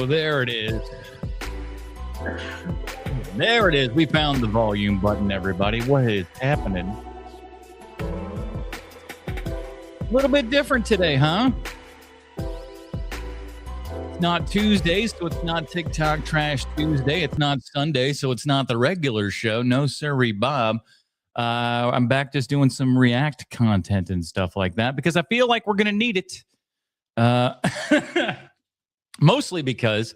Oh, there it is. There it is. We found the volume button, everybody. What is happening? A little bit different today, huh? It's not Tuesday, so it's not TikTok Trash Tuesday. It's not Sunday, so it's not the regular show. No, sirree, Bob. I'm back just doing some React content and stuff like that because I feel like we're going to need it. Mostly because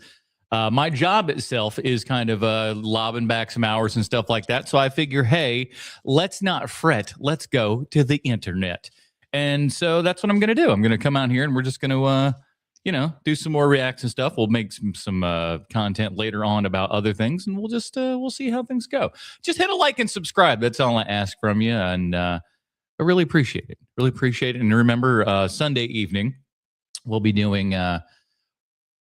my job itself is kind of lobbing back some hours and stuff like that. So I figure, hey, let's not fret. Let's go to the internet. And so that's what I'm going to do. I'm going to come out here and we're just going to, do some more reacts and stuff. We'll make some content later on about other things, and we'll just we'll see how things go. Just hit a like and subscribe. That's all I ask from you, and I really appreciate it. Really appreciate it. And remember, Sunday evening we'll be doing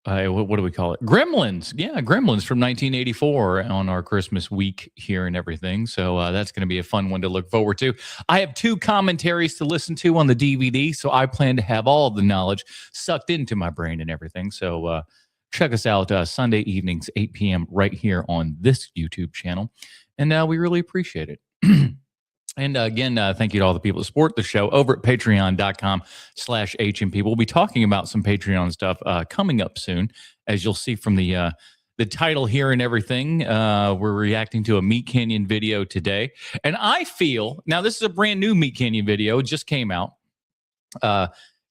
what do we call it? Gremlins. Yeah, Gremlins from 1984 on our Christmas week here and everything. So that's going to be a fun one to look forward to. I have 2 commentaries to listen to on the DVD, so I plan to have all of the knowledge sucked into my brain and everything. So check us out Sunday evenings, 8 p.m. right here on this YouTube channel. And we really appreciate it. And again, thank you to all the people that support the show over at patreon.com/HMP. We'll be talking about some Patreon stuff coming up soon, as you'll see from the title here and everything. We're reacting to a Meat Canyon video today. And I feel, now this is a brand new Meat Canyon video. It just came out.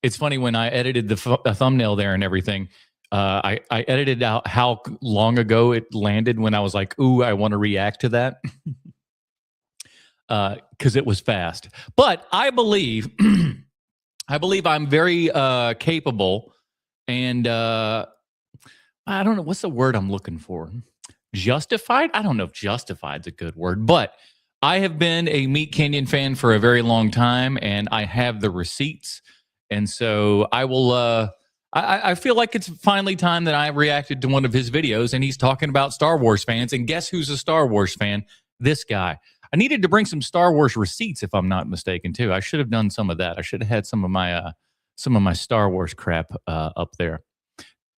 It's funny, when I edited the thumbnail there and everything, I edited out how long ago it landed when I was like, ooh, I want to react to that. Because it was fast. But I believe I'm very capable, and I don't know, what's the word I'm looking for? Justified? I don't know if justified's a good word, but I have been a Meat Canyon fan for a very long time, and I have the receipts. And so I will I feel like it's finally time that I reacted to one of his videos, and he's talking about Star Wars fans. And guess who's a Star Wars fan? This guy. I needed to bring some Star Wars receipts, if I'm not mistaken, too. I should have done some of that. I should have had some of my Star Wars crap up there.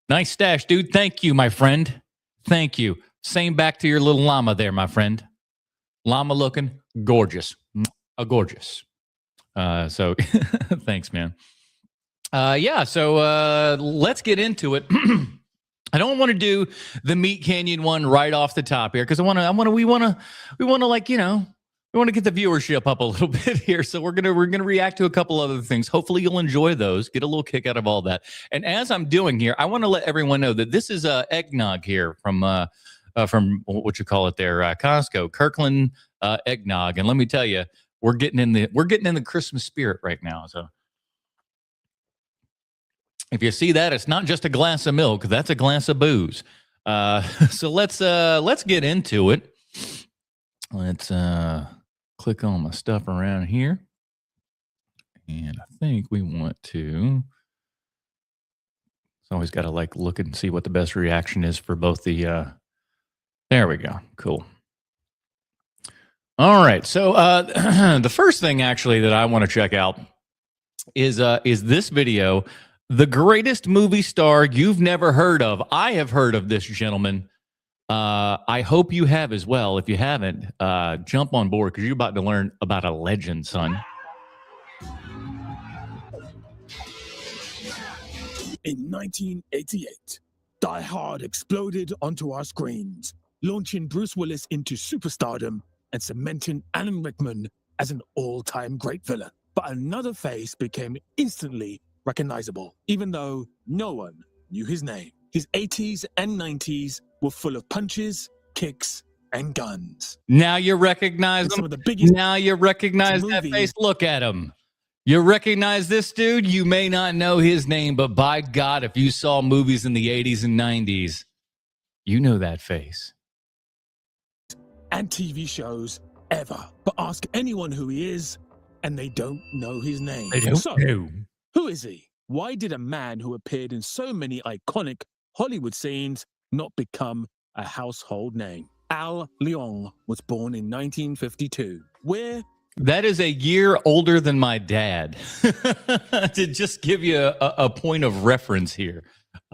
Nice stash, dude. Thank you, my friend. Thank you. Same back to your little llama there, my friend. Llama looking gorgeous. Gorgeous. So thanks, man. So let's get into it. I don't want to do the Meat Canyon one right off the top here because we want to get the viewership up a little bit here. So we're gonna react to a couple other things. Hopefully you'll enjoy those. Get a little kick out of all that. And as I'm doing here, I want to let everyone know that this is eggnog here from what you call it there, Costco, Kirkland eggnog. And let me tell you, we're getting in the Christmas spirit right now. So if you see that, it's not just a glass of milk. That's a glass of booze. So let's get into it. Let's click all my stuff around here. And I think we want to. It's always got to look and see what the best reaction is for both the. There we go. Cool. All right. So the first thing actually that I want to check out is this video. The greatest movie star you've never heard of. I have heard of this gentleman. I hope you have as well. If you haven't, jump on board because you're about to learn about a legend, son. In 1988, Die Hard exploded onto our screens, launching Bruce Willis into superstardom and cementing Alan Rickman as an all-time great villain. But another face became instantly recognizable, even though no one knew his name. His 80s and 90s were full of punches, kicks, and guns. Now you recognize him. Now you recognize that face. Look at him. You recognize this dude? You may not know his name, but by God, if you saw movies in the 80s and 90s, you know that face. And TV shows ever. But ask anyone who he is, and they don't know his name. They don't know. Who is he? Why did a man who appeared in so many iconic Hollywood scenes not become a household name? Al Leong was born in 1952. Where? That is a year older than my dad. To just give you a point of reference here.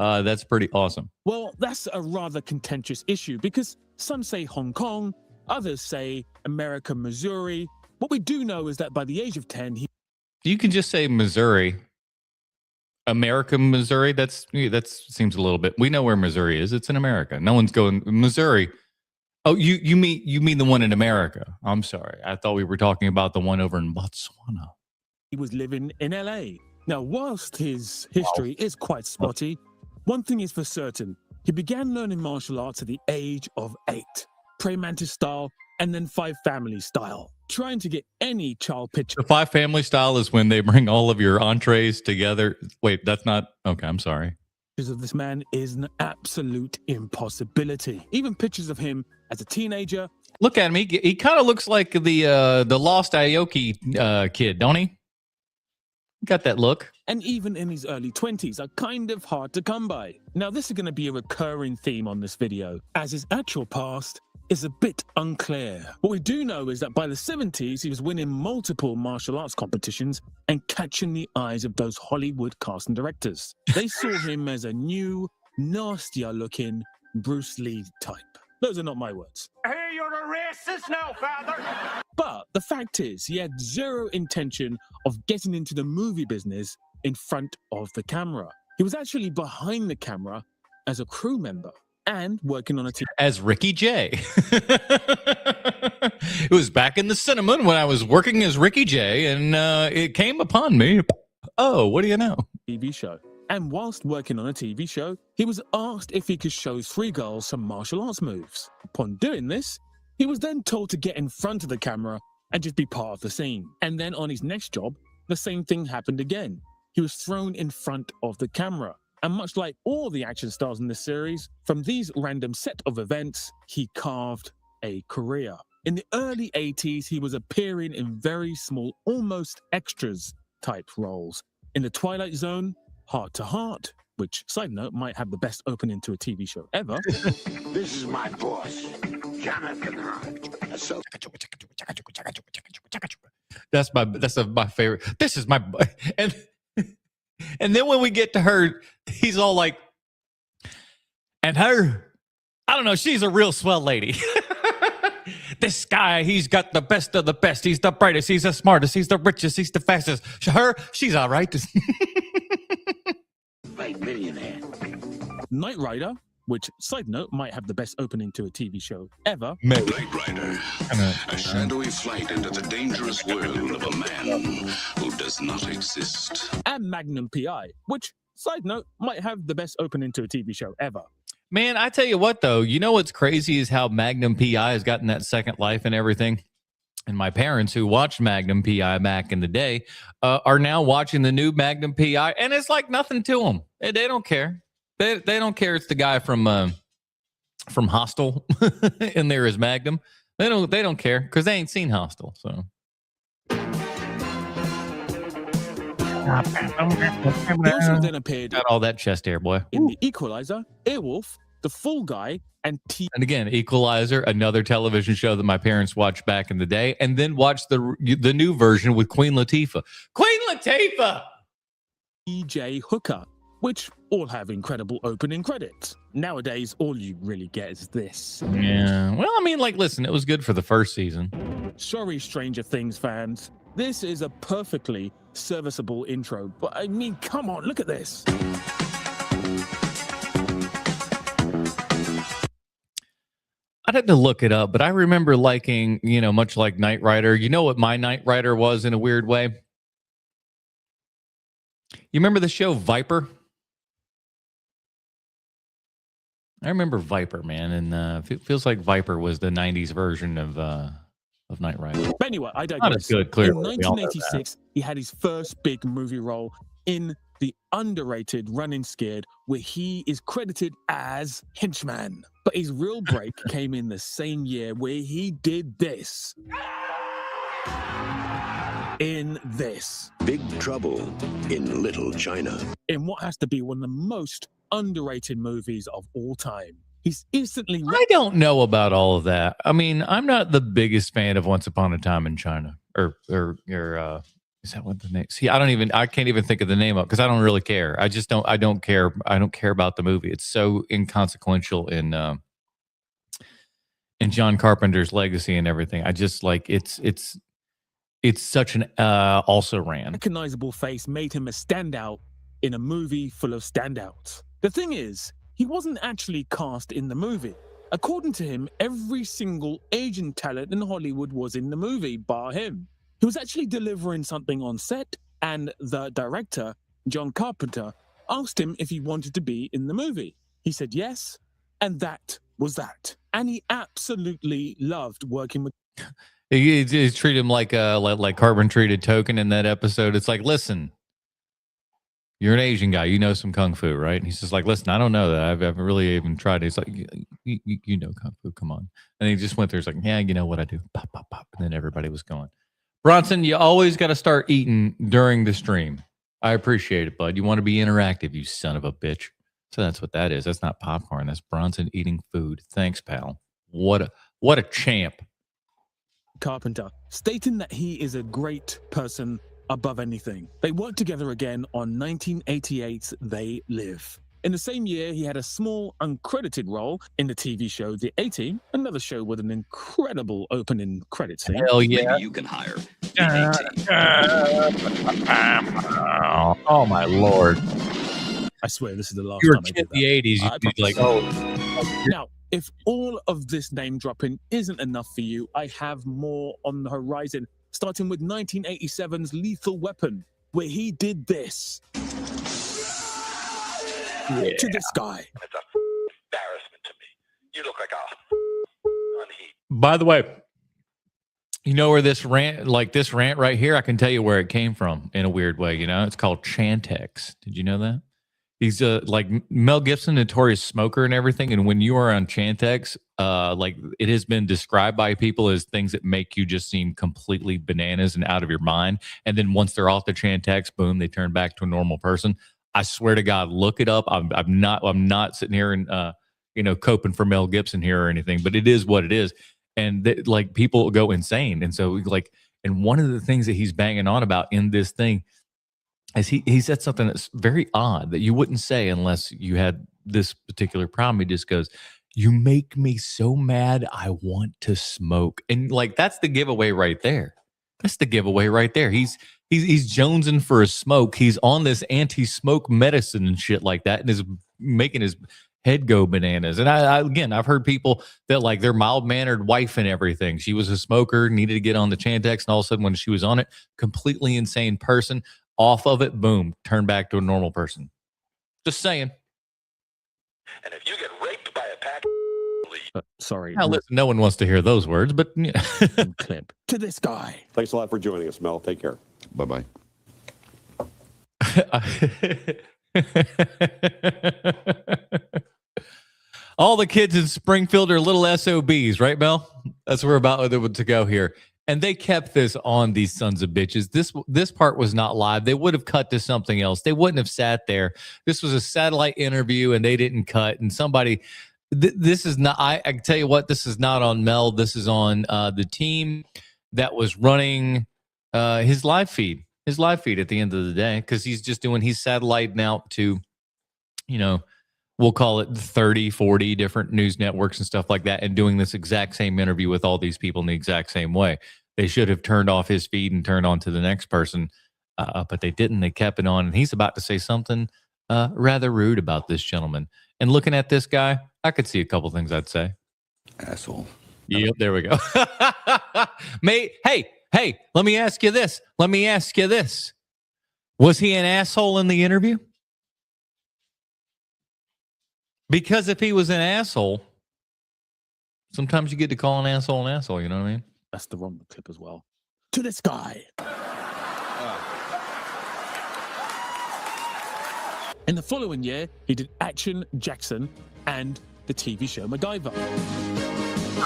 That's pretty awesome. Well, that's a rather contentious issue because some say Hong Kong, others say America, Missouri. What we do know is that by the age of 10, You can just say Missouri. America, Missouri. That seems a little bit. We know where Missouri is. It's in America. No one's going Missouri. Oh, you mean the one in America? I'm sorry. I thought we were talking about the one over in Botswana. he was living in LA. Now, whilst his history is quite spotty, one thing is for certain. He began learning martial arts at the age of 8. Prey Mantis style and then 5 Family style. Trying to get any child picture. The 5 Family style is when they bring all of your entrees together. Wait, that's not okay. I'm sorry. Pictures of this man is an absolute impossibility. Even pictures of him as a teenager. Look at him. He kind of looks like the Lost Aoki kid, don't he? Got that look. And even in his early 20s are kind of hard to come by. Now, this is going to be a recurring theme on this video, as his actual past is a bit unclear. What we do know is that by the 70s, he was winning multiple martial arts competitions and catching the eyes of those Hollywood casting directors. They saw him as a new, nastier looking Bruce Lee type. Those are not my words. Hey, you're a racist now, father! But the fact is, he had zero intention of getting into the movie business in front of the camera. He was actually behind the camera as a crew member and working on a team. As Ricky Jay. It was back in the cinema when I was working as Ricky Jay, and it came upon me. Oh, what do you know? TV show. And whilst working on a TV show, he was asked if he could show 3 girls some martial arts moves. Upon doing this, he was then told to get in front of the camera and just be part of the scene. And then on his next job, the same thing happened again. He was thrown in front of the camera. And much like all the action stars in this series, from these random set of events, he carved a career. In the early 80s, he was appearing in very small, almost extras type roles. In The Twilight Zone, Heart to Heart, which, side note, might have the best opening to a TV show ever. This is my boss, Jonathan Hart. That's my favorite. This is my and then when we get to her, he's all like, and her, I don't know, she's a real swell lady. This guy, he's got the best of the best. He's the brightest. He's the smartest. He's the richest. He's the fastest. Her, she's all right. Like millionaire. Knight Rider, which, side note, might have the best opening to a TV show ever. Maybe. Knight Rider, a shadowy flight into the dangerous world of a man who does not exist. And Magnum PI, which, side note, might have the best opening to a TV show ever. Man, I tell you what, though, you know what's crazy is how Magnum PI has gotten that second life and everything. And my parents, who watched Magnum PI back in the day, are now watching the new Magnum PI, and it's like nothing to them. They don't care. They don't care. It's the guy from Hostel in there as Magnum. They don't care because they ain't seen Hostel. So. He also then appeared Got all that chest hair, boy. in The Equalizer, Airwolf, The Fall Guy, and And again, Equalizer, another television show that my parents watched back in the day, and then watched the new version with Queen Latifah. Queen Latifah! TJ Hooker, which all have incredible opening credits. Nowadays, all you really get is this. Yeah. Well, I mean, like, listen, it was good for the first season. Sorry, Stranger Things fans. This is a perfectly serviceable intro, but I mean, come on, look at this. I'd have to look it up, but I remember liking, much like Knight Rider. You know what my Knight Rider was in a weird way? You remember the show Viper? I remember Viper, man, and it feels like Viper was the 90s version of Knight Rider. But anyway, I digress. Not as good, clearly. In 1986, he had his first big movie role in the underrated Running Scared, where he is credited as Henchman. But his real break came in the same year where he did this. In this. Big Trouble in Little China. In what has to be one of the most underrated movies of all time. He's instantly... I don't know about all of that. I mean, I'm not the biggest fan of Once Upon a Time in China or Is that what the name? See, I can't even think of the name of, because I don't really care. I don't care. I don't care about the movie. It's so inconsequential in John Carpenter's legacy and everything. I just like it's such an also ran. Recognizable face made him a standout in a movie full of standouts. The thing is, he wasn't actually cast in the movie. According to him, every single Asian talent in Hollywood was in the movie, bar him. He was actually delivering something on set, and the director, John Carpenter, asked him if he wanted to be in the movie. He said yes, and that was that. And he absolutely loved working with. He treated him like Carpenter treated Token in that episode. It's like, listen, you're an Asian guy. You know some kung fu, right? And he's just like, listen, I don't know that. I've really even tried it. He's like, you know kung fu. Come on. And he just went there. He's like, yeah, you know what I do. Pop, pop, pop. And then everybody was going. Bronson, you always got to start eating during the stream. I appreciate it, bud. You want to be interactive, you son of a bitch. So that's what that is. That's not popcorn. That's Bronson eating food. Thanks, pal. What a champ. Carpenter, stating that he is a great person above anything. They worked together again on 1988's They Live. In the same year, he had a small, uncredited role in the TV show The A-Team, another show with an incredible opening credits scene. Hell yeah. Maybe you can hire the A-Team. Oh, my Lord. I swear this is the last You were time I in did that. the 80s. You'd be like, oh. Now, if all of this name dropping isn't enough for you, I have more on the horizon, starting with 1987's Lethal Weapon, where he did this. Yeah. To this guy. It's a embarrassment to me. You look like a unheat. By the way, you know where this rant right here, I can tell you where it came from in a weird way. You know, it's called Chantex. Did you know that? He's like Mel Gibson, notorious smoker and everything. And when you are on Chantex, like it has been described by people as things that make you just seem completely bananas and out of your mind. And then once they're off the Chantex, boom, they turn back to a normal person. I swear to God, look it up. I'm not sitting here and coping for Mel Gibson here or anything, but it is what it is. And like people go insane. And so and one of the things that he's banging on about in this thing is he said something that's very odd that you wouldn't say unless you had this particular problem. He just goes, "You make me so mad, I want to smoke." And like, that's the giveaway right there. That's the giveaway right there. He's jonesing for a smoke. He's on this anti-smoke medicine and shit like that, and is making his head go bananas. And I've heard people that like their mild-mannered wife and everything. She was a smoker, needed to get on the Chantex, and all of a sudden when she was on it, completely insane person. Off of it, boom, turn back to a normal person. Just saying. And if you get raped by a pack Sorry. Now, listen, no one wants to hear those words, but yeah. Clip to this guy. Thanks a lot for joining us, Mel. Take care. Bye-bye. All the kids in Springfield are little SOBs, right, Mel? That's where we're about to go here. And they kept this on, these sons of bitches. This part was not live. They would have cut to something else. They wouldn't have sat there. This was a satellite interview, and they didn't cut. And somebody, this is not, I can tell you what, this is not on Mel. This is on the team that was running his live feed at the end of the day, because he's satelliting out to, we'll call it 30, 40 different news networks and stuff like that, and doing this exact same interview with all these people in the exact same way. They should have turned off his feed and turned on to the next person, but they didn't. They kept it on, and he's about to say something rather rude about this gentleman. And looking at this guy, I could see a couple things I'd say. Asshole. Yep, there we go. Hey, let me ask you this. Was he an asshole in the interview? Because if he was an asshole, sometimes you get to call an asshole, you know what I mean? That's the wrong clip as well. To this guy. In the following year, he did Action Jackson and the TV show MacGyver.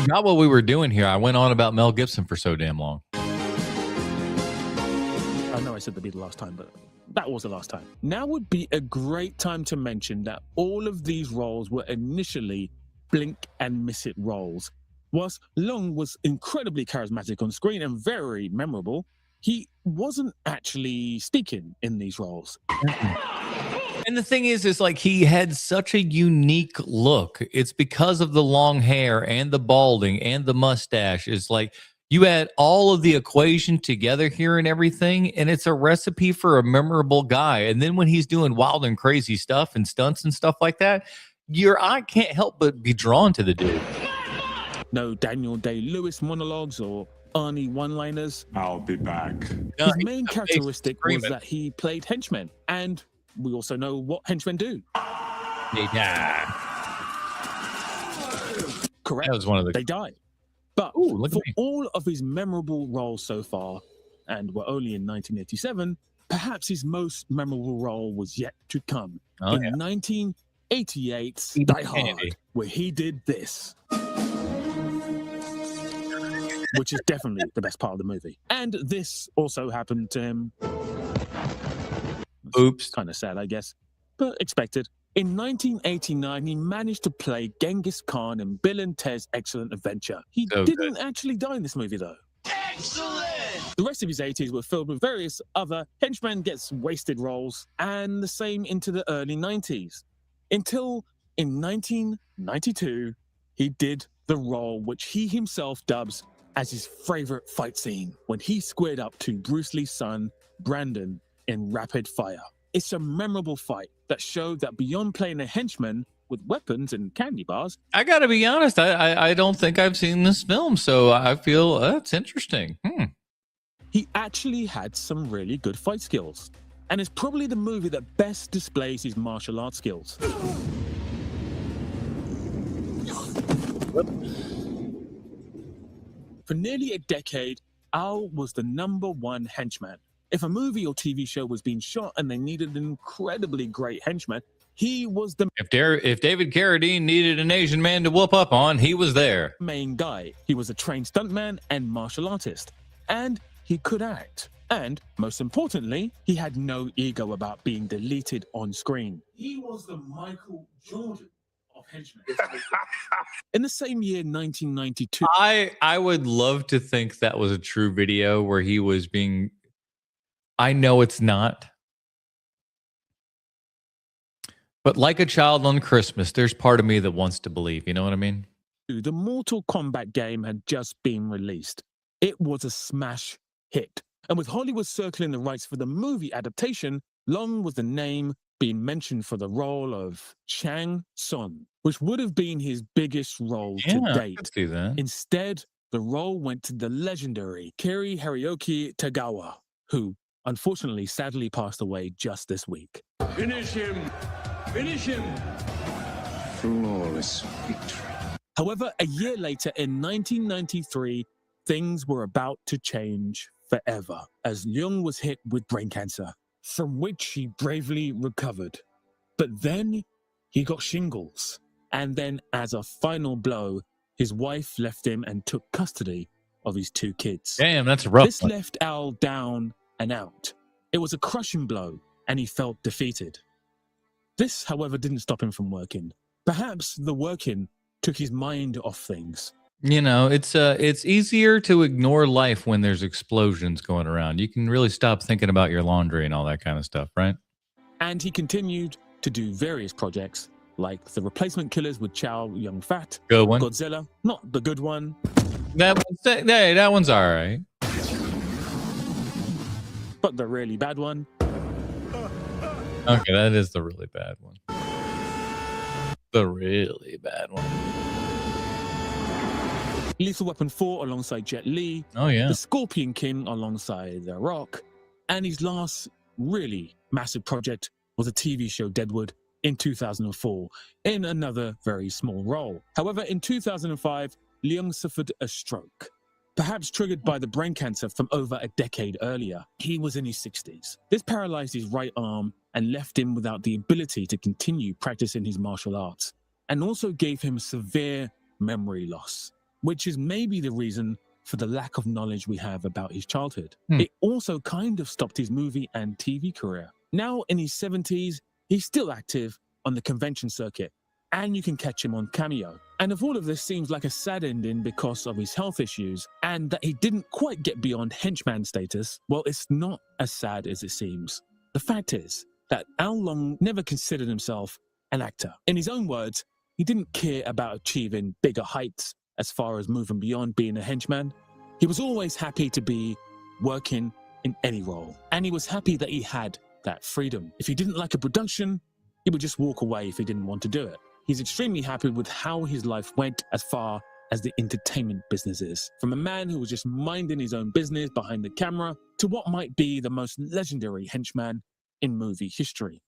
Not what we were doing here. I went on about Mel Gibson for so damn long. I know I said that'd be the last time, but that was the last time. Now would be a great time to mention that all of these roles were initially blink and miss it roles. Whilst Long was incredibly charismatic on screen and very memorable, he wasn't actually speaking in these roles. And the thing is like he had such a unique look. It's because of the long hair and the balding and the mustache. It's like you add all of the equation together here and everything, and it's a recipe for a memorable guy. And then when he's doing wild and crazy stuff and stunts and stuff like that, your eye can't help but be drawn to the dude. No Daniel Day-Lewis monologues or Arnie one-liners. I'll be back. No, His main characteristic was screaming. that he played henchmen, and we also know what henchmen do. They die. Correct. That was one of the. They die. But Ooh, look at for me. all of his memorable roles so far, and we're only in 1987, perhaps his most memorable role was yet to come. Oh, in yeah. 1988's He Die did Hard, Kennedy. where he did this. Which is definitely the best part of the movie. And this also happened to him. Oops. Kind of sad, I guess, but expected. In 1989, he managed to play Genghis Khan in Bill and Ted's Excellent Adventure. He So didn't actually die in this movie, though. Excellent! The rest of his 80s were filled with various other henchman gets wasted roles, and the same into the early 90s. Until in 1992, he did the role which he himself dubs as his favorite fight scene, when he squared up to Bruce Lee's son, Brandon, in Rapid Fire. It's a memorable fight that showed that beyond playing a henchman with weapons and candy bars, I got to be honest. I don't think I've seen this film, so I feel that's interesting. he actually had some really good fight skills. And it's probably the movie that best displays his martial arts skills. For nearly a decade, Al was the #1 henchman. If a movie or TV show was being shot and they needed an incredibly great henchman, he was the If David Carradine needed an Asian man to whoop up on, he was there. main guy. He was a trained stuntman and martial artist. And he could act. And, most importantly, he had no ego about being deleted on screen. He was the Michael Jordan of henchmen. In the same year, 1992, I would love to think that was a true video where he was being. I know it's not. But like a child on Christmas, there's part of me that wants to believe. You know what I mean? the Mortal Kombat game had just been released. It was a smash hit. And with Hollywood circling the rights for the movie adaptation, long was the name being mentioned for the role of Shang Tsung, which would have been his biggest role to I date. could see that. Instead, the role went to the legendary Kiri Hiroki Tagawa, who unfortunately sadly passed away just this week. Finish him! Finish him! Flawless victory. However, a year later in 1993, things were about to change forever as Leung was hit with brain cancer, from which he bravely recovered. But then he got shingles. And then as a final blow, his wife left him and took custody of his 2 kids. Damn, that's a rough This one. left Al down and out. It was a crushing blow, and he felt defeated. This, however, didn't stop him from working. Perhaps the working took his mind off things. You know, it's easier to ignore life when there's explosions going around. You can really stop thinking about your laundry and all that kind of stuff, right? And he continued to do various projects, like The Replacement Killers with Chow Yun-fat, Good one. Godzilla, not the good one, That one's all right. but the really bad one, Okay, that is the really bad one. The really bad one. Lethal Weapon 4 alongside Jet Li, Oh yeah. The Scorpion King alongside The Rock, and his last really massive project was a TV show Deadwood in 2004, in another very small role. However, in 2005, Leung suffered a stroke, perhaps triggered by the brain cancer from over a decade earlier. He was in his 60s. This paralyzed his right arm and left him without the ability to continue practicing his martial arts, and also gave him severe memory loss, which is maybe the reason for the lack of knowledge we have about his childhood. It also kind of stopped his movie and TV career. Now in his 70s, he's still active on the convention circuit and you can catch him on Cameo. And if all of this seems like a sad ending because of his health issues and that he didn't quite get beyond henchman status, well, it's not as sad as it seems. The fact is that Al Long never considered himself an actor. In his own words, he didn't care about achieving bigger heights as far as moving beyond being a henchman. He was always happy to be working in any role, and he was happy that he had that freedom. If he didn't like a production, he would just walk away if he didn't want to do it. He's extremely happy with how his life went as far as the entertainment business is. From a man who was just minding his own business behind the camera to what might be the most legendary henchman in movie history.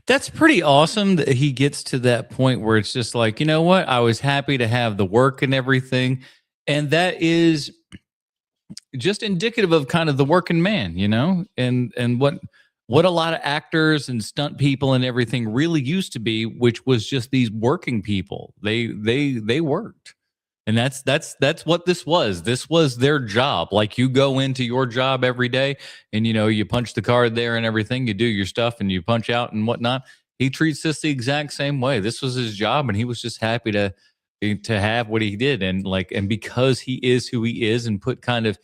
That's pretty awesome that he gets to that point where it's just like, you know what? I was happy to have the work and everything. And that is just indicative of kind of the working man, you know, and what a lot of actors and stunt people and everything really used to be, which was just these working people. They worked. And that's what this was. This was their job. Like, you go into your job every day and, you know, you punch the card there and everything, you do your stuff and you punch out and whatnot. He treats this the exact same way. This was his job, and he was just happy to have what he did. And because he is who he is, and put kind of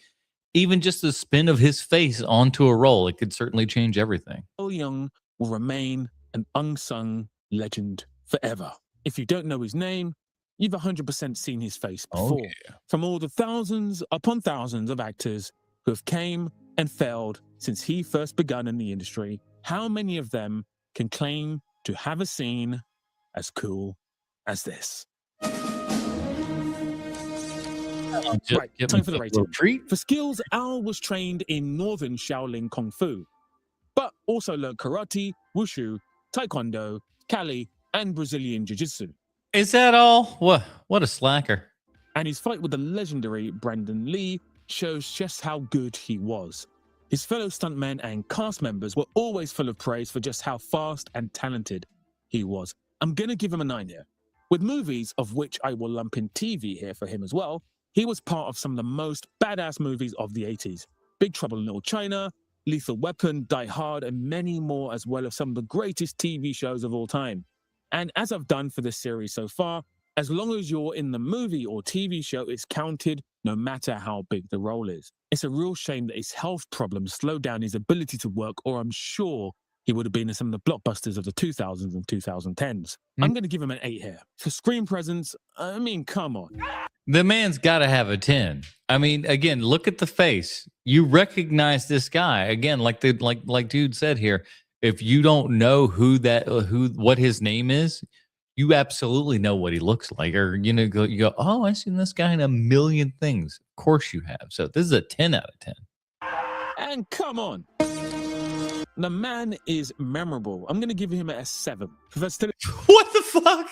even just the spin of his face onto a role, it could certainly change everything. Al Young will remain an unsung legend forever. If you don't know his name, you've 100% seen his face before. Oh, yeah. From all the thousands upon thousands of actors who have came and failed since he first begun in the industry, how many of them can claim to have a scene as cool as this? Right, time for the rating. Treat. For skills, Al was trained in Northern Shaolin Kung Fu, but also learned karate, wushu, taekwondo, Kali, and Brazilian Jiu-Jitsu. Is that all? What a slacker. And his fight with the legendary Brandon Lee shows just how good he was. His fellow stuntmen and cast members were always full of praise for just how fast and talented he was. I'm going to give him a 9 here. With movies, of which I will lump in TV here for him as well, he was part of some of the most badass movies of the 80s. Big Trouble in Little China, Lethal Weapon, Die Hard, and many more, as well as some of the greatest TV shows of all time. And as I've done for this series so far, as long as you're in the movie or TV show, it's counted no matter how big the role is. It's a real shame that his health problems slowed down his ability to work, or I'm sure he would have been in some of the blockbusters of the 2000s and 2010s. I'm going to give him an 8 here. For screen presence, I mean, come on. The man's got to have a 10. I mean, again, look at the face. You recognize this guy. Again, like dude said here, if you don't know what his name is, you absolutely know what he looks like. Or, you go, oh, I've seen this guy in a million things. Of course you have. So this is a 10 out of 10. And come on. The man is memorable. I'm going to give him a 7. What the fuck?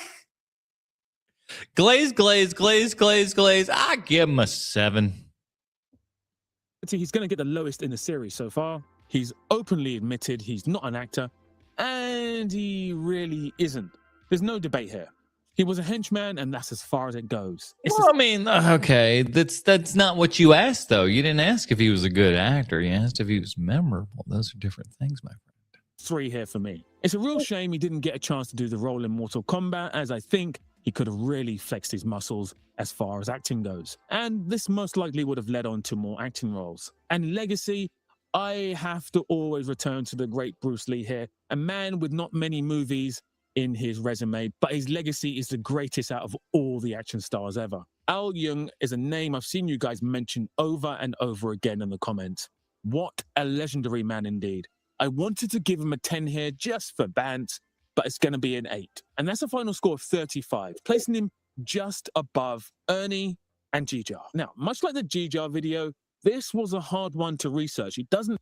Glaze. I give him a 7. He's going to get the lowest in the series so far. He's openly admitted he's not an actor, and he really isn't. There's no debate here. He was a henchman, and that's as far as it goes. I mean, okay, that's not what you asked, though. You didn't ask if he was a good actor. You asked if he was memorable. Those are different things, my friend. 3 here for me. It's a real shame he didn't get a chance to do the role in Mortal Kombat, as I think he could have really flexed his muscles as far as acting goes. And this most likely would have led on to more acting roles. And legacy, I have to always return to the great Bruce Lee here, a man with not many movies in his resume, but his legacy is the greatest out of all the action stars ever. Al Young is a name I've seen you guys mention over and over again in the comments. What a legendary man indeed. I wanted to give him a 10 here just for bants, but it's going to be an 8. And that's a final score of 35, placing him just above Ernie and G-Jar. Now, much like the G-Jar video, this was a hard one to research. It doesn't...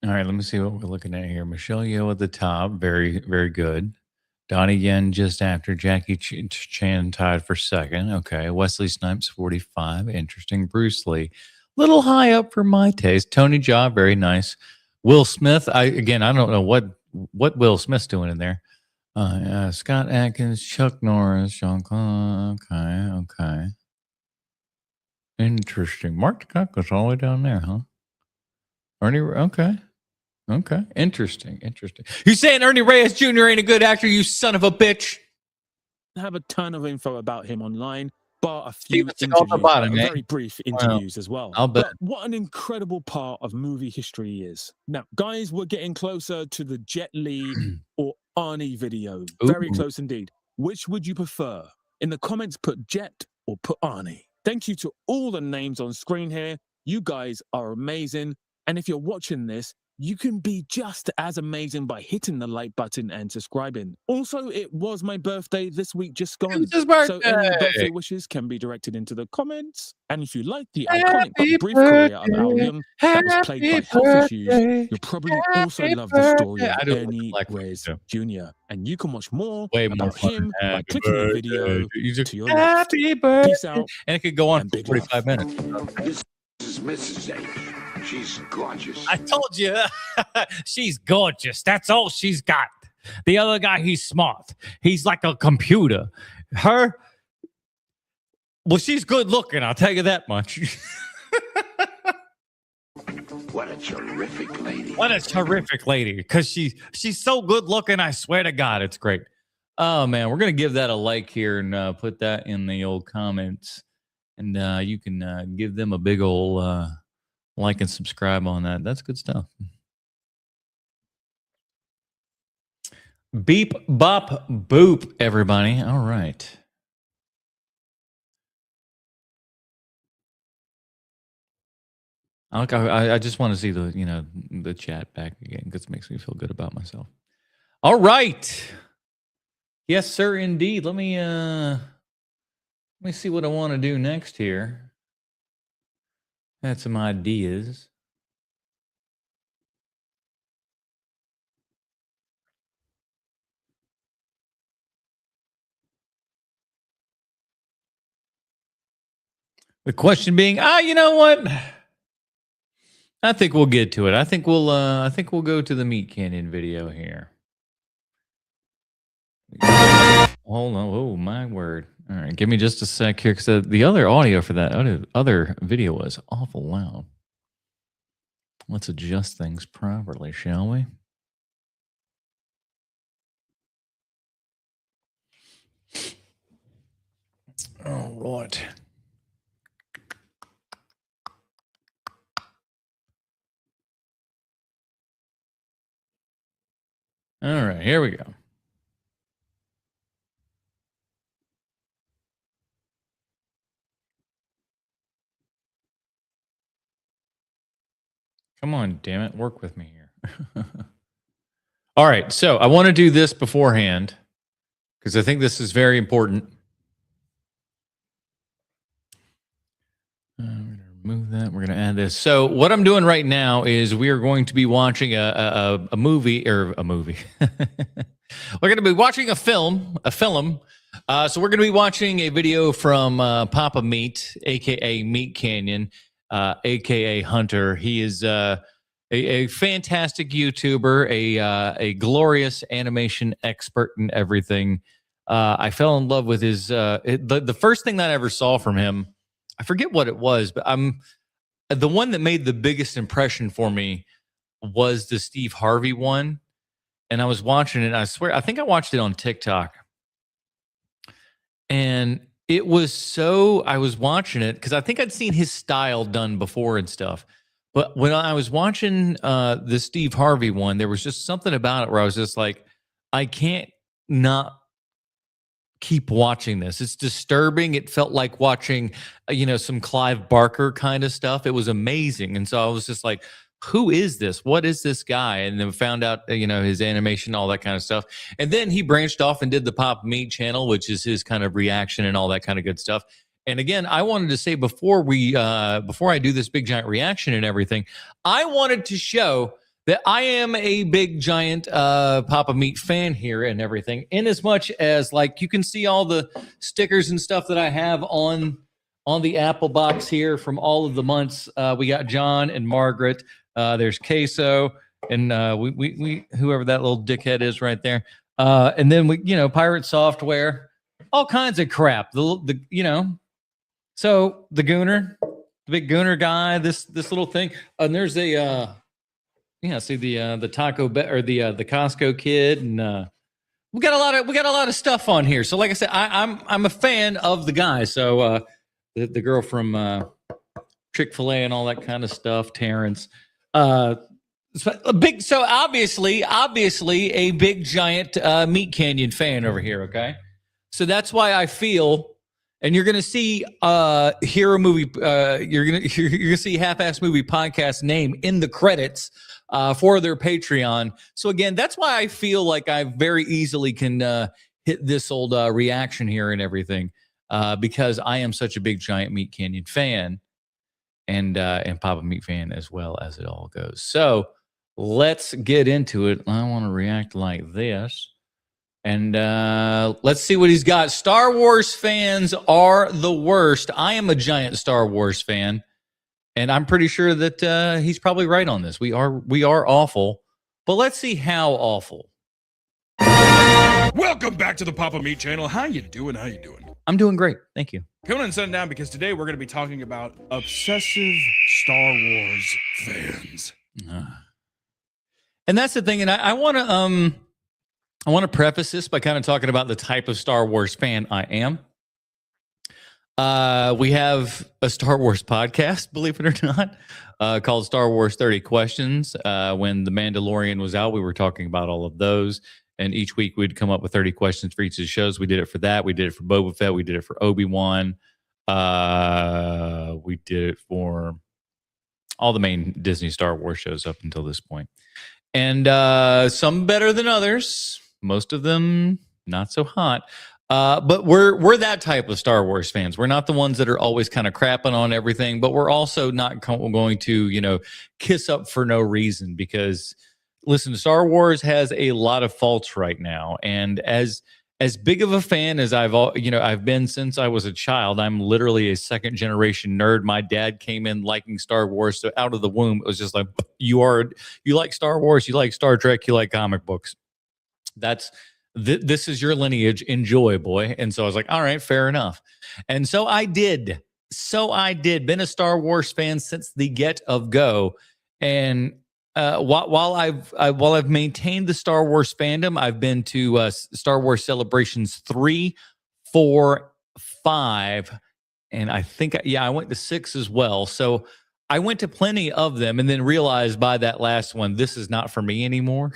All right, let me see what we're looking at here. Michelle Yeoh at the top, very, very good. Donnie Yen just after. Jackie Chan tied for second. Okay, Wesley Snipes, 45. Interesting. Bruce Lee, little high up for my taste. Tony Jaa, very nice. Will Smith, I don't know what Will Smith's doing in there. Scott Adkins, Chuck Norris, Sean Conn. Okay. Interesting. Mark Dacascos all the way down there, huh? Ernie, okay. Interesting. You saying Ernie Reyes Jr. ain't a good actor, you son of a bitch? have a ton of info about him online, bar a few Steven Seagal at the interviews, bottom, eh? very brief Wow. interviews as well. I'll bet. But what an incredible part of movie history he is. Now, guys, we're getting closer to the Jet Li or Arnie video. Very Ooh. close indeed. Which would you prefer? In the comments, put Jet or put Arnie. Thank you to all the names on screen here. You guys are amazing. And if you're watching this, you can be just as amazing by hitting the like button and subscribing. Also, it was my birthday this week just gone. It's his So any birthday. birthday wishes can be directed into the comments. And if you like the Happy iconic but brief career of Al birthday. Young that was played by Health Issues, birthday. you'll probably also Happy love the story birthday. I of do like Ernie Black Reyes Widow. Jr. And you can watch more Way more about fun. him by Happy clicking the birthday. video You just- to your left. Happy birthday. Peace out. And it could go on and for big 45 love. minutes. This is Mrs. H. She's gorgeous. I told you, she's gorgeous. That's all she's got. The other guy, he's smart. He's like a computer. Her, well, she's good looking. I'll tell you that much. What a terrific lady. What a terrific lady. Because she's so good looking. I swear to God, it's great. Oh, man. We're going to give that a like here and put that in the old comments. And you can give them a big old like and subscribe on that. That's good stuff. Beep, bop, boop, everybody. All right. I just want to see the chat back again because it makes me feel good about myself. All right. Yes, sir, indeed. Let me see what I want to do next here. Had some ideas. The question being, you know what? I think we'll get to it. I think we'll go to the Meat Canyon video here. Hold on. Oh, my word. All right, give me just a sec here because the other audio for that other video was awful loud. Let's adjust things properly, shall we? All right. All right, here we go. Come on, damn it. Work with me here. All right, so I want to do this beforehand because I think this is very important. We're going to remove that. We're going to add this. So what I'm doing right now is we are going to be watching a movie. We're going to be watching a film. So we're going to be watching a video from Papa Meat, a.k.a. Meat Canyon, a.k.a. Hunter. He is a fantastic YouTuber, a glorious animation expert in everything. I fell in love with his the first thing that I ever saw from him. I forget what it was, but the one that made the biggest impression for me was the Steve Harvey one. And I was watching it. I swear, I think I watched it on TikTok. And it was I was watching it because I think I'd seen his style done before and stuff. But when I was watching the Steve Harvey one, there was just something about it where I was just like, I can't not keep watching this. It's disturbing. It felt like watching, some Clive Barker kind of stuff. It was amazing. And so I was just like, who is this? What is this guy? And then found out, his animation, all that kind of stuff. And then he branched off and did the Pop Meat channel, which is his kind of reaction and all that kind of good stuff. And again, I wanted to say before I do this big giant reaction and everything, I wanted to show that I am a big giant Papa Meat fan here and everything, in as much as like you can see all the stickers and stuff that I have on the Apple box here from all of the months. We got John and Margaret. There's Queso and we whoever that little dickhead is right there. And then we Pirate Software, all kinds of crap. So the Gooner, the big Gooner guy, this little thing, and there's a see the Taco Bell or the Costco kid, and we got a lot of stuff on here. So, like I said, I'm a fan of the guy. So, the girl from Chick-fil-A and all that kind of stuff, Terrence. So obviously a big giant Meat Canyon fan over here. Okay, so that's why I feel, and you're gonna see Hero Movie, you're gonna see Half-Ass Movie Podcast name in the credits for their Patreon. So again, that's why I feel like I very easily can hit this old reaction here and everything because I am such a big giant Meat Canyon fan and Papa Meat fan as well as it all goes. So let's get into it. I want to react like this. And let's see what he's got. Star Wars fans are the worst. I am a giant Star Wars fan. And I'm pretty sure that he's probably right on this. We are awful. But let's see how awful. Welcome back to the Papa Meat channel. How you doing? I'm doing great. Thank you. Coming and sitting down because today we're going to be talking about obsessive Star Wars fans. And that's the thing. And I want to preface this by kind of talking about the type of Star Wars fan I am. We have a Star Wars podcast, believe it or not, called Star Wars 30 Questions. When The Mandalorian was out, we were talking about all of those. And each week we'd come up with 30 questions for each of the shows. We did it for that. We did it for Boba Fett. We did it for Obi-Wan. We did it for all the main Disney Star Wars shows up until this point. And some better than others. Most of them not so hot. But we're that type of Star Wars fans. We're not the ones that are always kind of crapping on everything, but we're also not going to, kiss up for no reason because, listen, Star Wars has a lot of faults right now. And as big of a fan as I've been since I was a child, I'm literally a second generation nerd. My dad came in liking Star Wars. So out of the womb, it was just like, you like Star Wars, you like Star Trek, you like comic books. This is your lineage. Enjoy, boy. And so I was like, all right, fair enough. And so I did. Been a Star Wars fan since the get-go. And while I've maintained the Star Wars fandom, I've been to Star Wars Celebrations 3, 4, 5, and I think I went to 6 as well. So I went to plenty of them, and then realized by that last one, this is not for me anymore.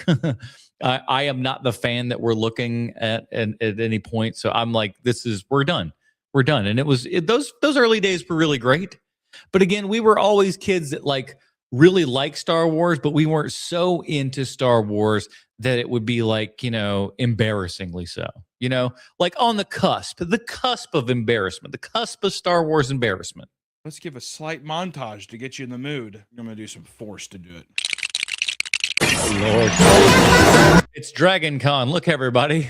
I am not the fan that we're looking at any point. So I'm like, we're done. And those early days were really great. But again, we were always kids that really like Star Wars, but we weren't so into Star Wars that it would be embarrassingly so, on the cusp of embarrassment, the cusp of Star Wars embarrassment. Let's give a slight montage to get you in the mood. I'm going to do some force to do it. Oh, Lord. It's Dragon Con. Look, everybody.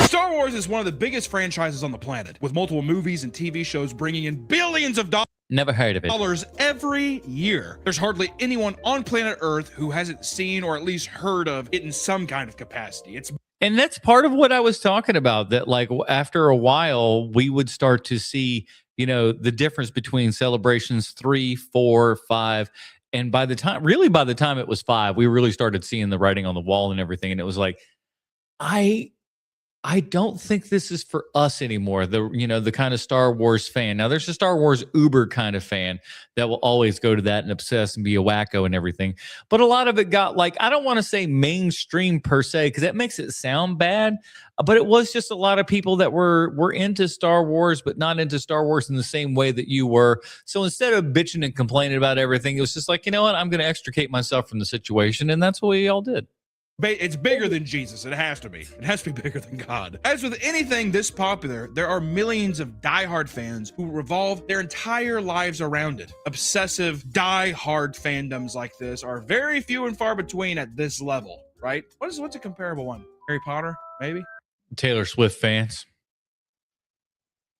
Star Wars is one of the biggest franchises on the planet, with multiple movies and TV shows bringing in billions of dollars. Never heard of it. Every year. There's hardly anyone on planet Earth who hasn't seen or at least heard of it in some kind of capacity. And that's part of what I was talking about, that after a while, we would start to see, the difference between Celebrations 3, 4, 5. And by the time it was 5, we really started seeing the writing on the wall and everything. And it was like, I don't think this is for us anymore. The kind of Star Wars fan. Now there's a Star Wars Uber kind of fan that will always go to that and obsess and be a wacko and everything. But a lot of it got I don't want to say mainstream per se, because that makes it sound bad. But it was just a lot of people that were into Star Wars, but not into Star Wars in the same way that you were. So instead of bitching and complaining about everything, it was just like, you know what? I'm going to extricate myself from the situation. And that's what we all did. It's bigger than Jesus. It has to be. It has to be bigger than God. As with anything this popular, there are millions of diehard fans who revolve their entire lives around it. Obsessive, diehard fandoms like this are very few and far between at this level, right? What's a comparable one? Harry Potter, maybe? Taylor Swift fans.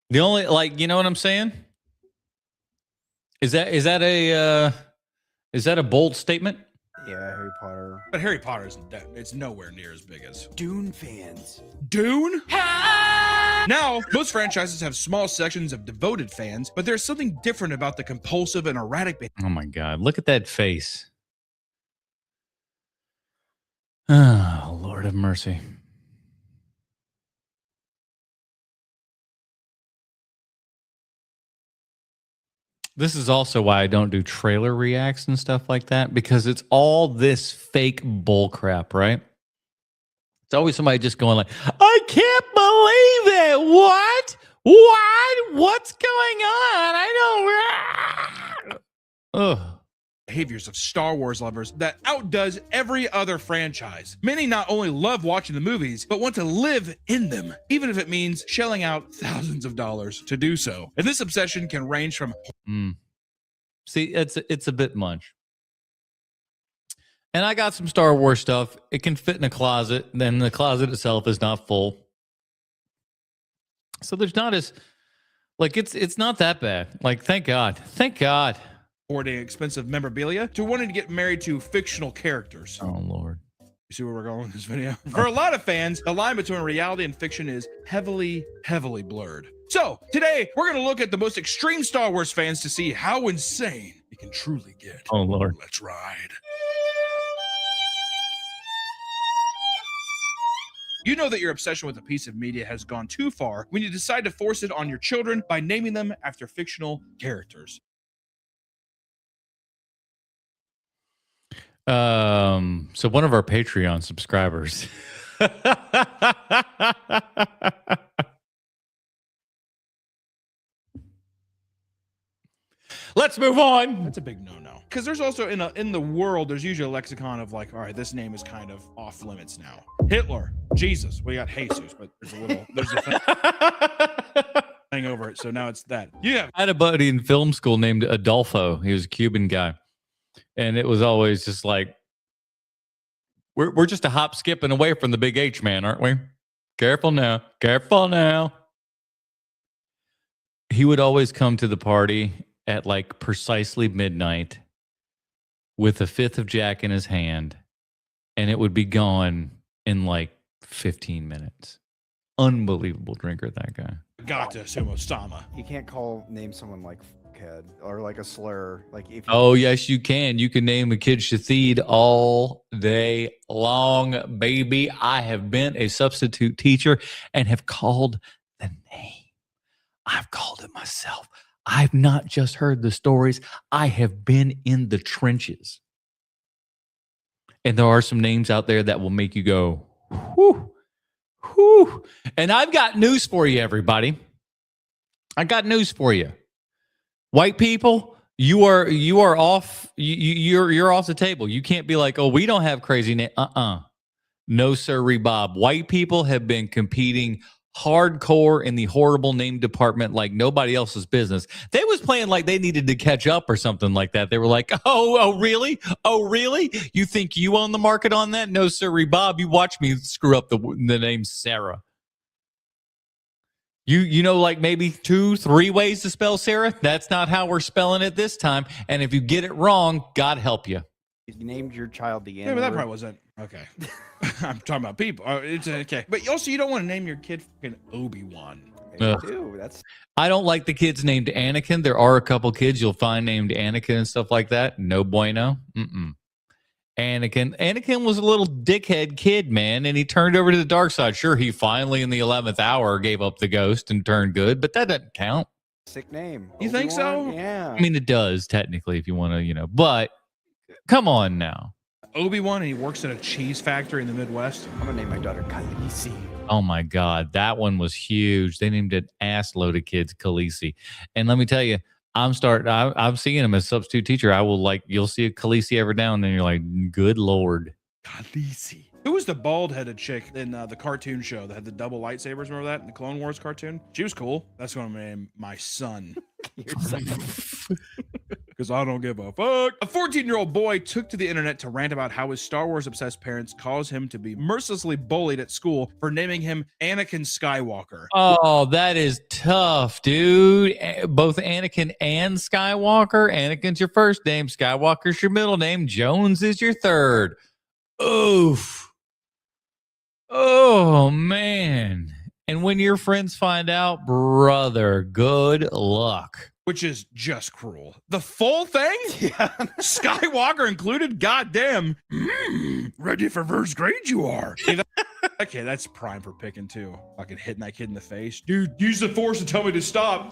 The only, you know what I'm saying? Is that a bold statement? Yeah, Harry Potter. But Harry Potter it's nowhere near as big as Dune fans. Dune? Now, most franchises have small sections of devoted fans, but there's something different about the compulsive and erratic. Oh my God, look at that face. Oh, Lord. Lord have mercy. This is also why I don't do trailer reacts and stuff like that, because it's all this fake bull crap, right? It's always somebody just going like, I can't believe it. What? What? What's going on? I don't. Ugh. Behaviors of Star Wars lovers that outdoes every other franchise. Many not only love watching the movies, but want to live in them, even if it means shelling out thousands of dollars to do so. And this obsession can range from... See, it's a bit much. And I got some Star Wars stuff. It can fit in a closet. Then the closet itself is not full. So there's not as... Like, it's not that bad. Like, thank God. Thank God. Hoarding expensive memorabilia to wanting to get married to fictional characters. Oh, Lord. You see where we're going with this video? For a lot of fans, the line between reality and fiction is heavily, heavily blurred. So today, we're going to look at the most extreme Star Wars fans to see how insane it can truly get. Oh, Lord. Let's ride. You know that your obsession with a piece of media has gone too far when you decide to force it on your children by naming them after fictional characters. So one of our Patreon subscribers. Let's move on. That's a big no-no. Because there's also in the world, there's usually a lexicon of like, all right, this name is kind of off limits now. Hitler, Jesus. We got Jesus, but there's a thing over it. So now it's that. Yeah. I had a buddy in film school named Adolfo. He was a Cuban guy. And it was always just like, we're just a hop skipping away from the big H man, aren't we? Careful now. Careful now. He would always come to the party at like precisely midnight with a fifth of Jack in his hand, and it would be gone in like 15 minutes. Unbelievable drinker, that guy. Got to assume Osama. You can't name someone like fuckhead or like a slur. Like if Oh, yes, you can. You can name a kid Shathid all day long, baby. I have been a substitute teacher and have called the name. I've called it myself. I've not just heard the stories. I have been in the trenches. And there are some names out there that will make you go, whew, whew. And I've got news for you, everybody. I got news for you. White people, you are off. You're off the table. You can't be like, oh, we don't have crazy names. No, sir, Bob. White people have been competing hardcore in the horrible name department like nobody else's business. They was playing like they needed to catch up or something like that. They were like, oh, really? Oh, really? You think you own the market on that? No, sir, Bob. You watch me screw up the name Sarah. You know, like maybe 2-3 ways to spell Sarah. That's not how we're spelling it this time. And if you get it wrong, God help you. you named your child the Yeah, but that probably wasn't. Okay. I'm talking about people. It's okay. But also, you don't want to name your kid fucking Obi-Wan. I don't like the kids named Anakin. There are a couple kids you'll find named Anakin and stuff like that. No bueno. Anakin was a little dickhead kid, man, and he turned over to the dark side. Sure, he finally in the 11th hour gave up the ghost and turned good, but that doesn't count. Sick name. You think so? Yeah. I mean, it does technically if you want to, but come on now. Obi-Wan, and he works at a cheese factory in the Midwest. I'm gonna name my daughter Khaleesi. Oh my God, that one was huge. They named an ass load of kids Khaleesi. And let me tell you, I'm seeing him as a substitute teacher. You'll see a Khaleesi every now and then. You're like, good Lord. Khaleesi. Who was the bald-headed chick in the cartoon show that had the double lightsabers? Remember that in the Clone Wars cartoon? She was cool. That's what I'm gonna name my son. Because I don't give a fuck. A 14-year-old boy took to the internet to rant about how his Star Wars obsessed parents caused him to be mercilessly bullied at school for naming him Anakin Skywalker. Oh, that is tough, dude. Both Anakin and Skywalker. Anakin's your first name. Skywalker's your middle name. Jones is your third. Oof. Oh, man. And when your friends find out, brother, good luck. Which is just cruel. The full thing? Yeah. Skywalker included? Goddamn. Ready for first grade you are. Okay, that's prime for picking too. Fucking hitting that kid in the face. Dude, use the force to tell me to stop.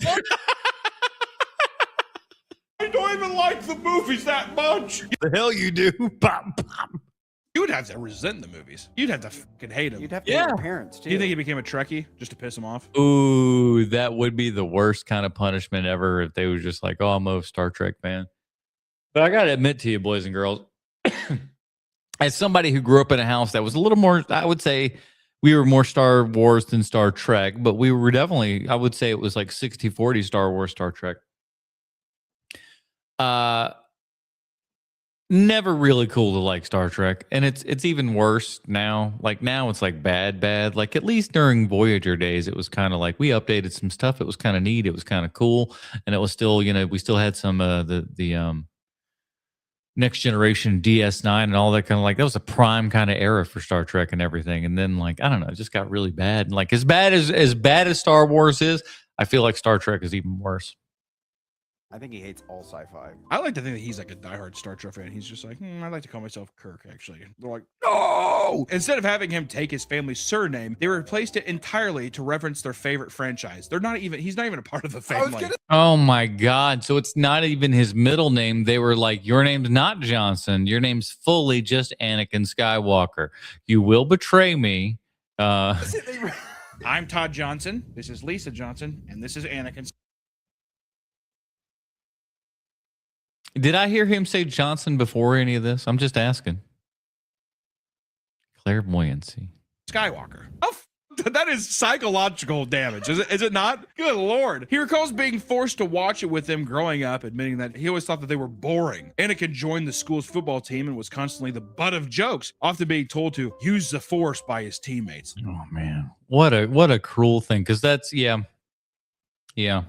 I don't even like the movies that much. The hell you do. Bop, bop. You would have to resent the movies. You'd have to fucking hate them. You'd have to hate your parents too. Do you think he became a Trekkie just to piss him off? Ooh, that would be the worst kind of punishment ever if they were just like, oh, I'm a Star Trek fan. But I got to admit to you, boys and girls, as somebody who grew up in a house that was a little more, I would say we were more Star Wars than Star Trek, but we were definitely, I would say it was like 60-40 Star Wars, Star Trek. Never really cool to like Star Trek, and it's even worse now. Like now it's like bad. Like at least during Voyager days, it was kind of like we updated some stuff. It was kind of neat. It was kind of cool, and it was still, you know, we still had some the Next Generation DS9 and all that kind of like that was a prime kind of era for Star Trek and everything. And then like I don't know, it just got really bad. And like as bad as Star Wars is, I feel like Star Trek is even worse. I think he hates all sci-fi. I like to think that he's like a diehard Star Trek fan. He's just like, I like to call myself Kirk, actually. They're like, no! Instead of having him take his family's surname, they replaced it entirely to reference their favorite franchise. He's not even a part of the family. Oh my God. So it's not even his middle name. They were like, your name's not Johnson. Your name's fully just Anakin Skywalker. You will betray me. I'm Todd Johnson. This is Lisa Johnson. And this is Anakin. Did I hear him say Johnson before any of this? I'm just asking. Clairvoyancy. Skywalker. Oh, that is psychological damage, is it not? Good Lord. He recalls being forced to watch it with them growing up, admitting that he always thought that they were boring. Anakin joined the school's football team and was constantly the butt of jokes, often being told to use the force by his teammates. Oh man. What a cruel thing. Cause that's, yeah. It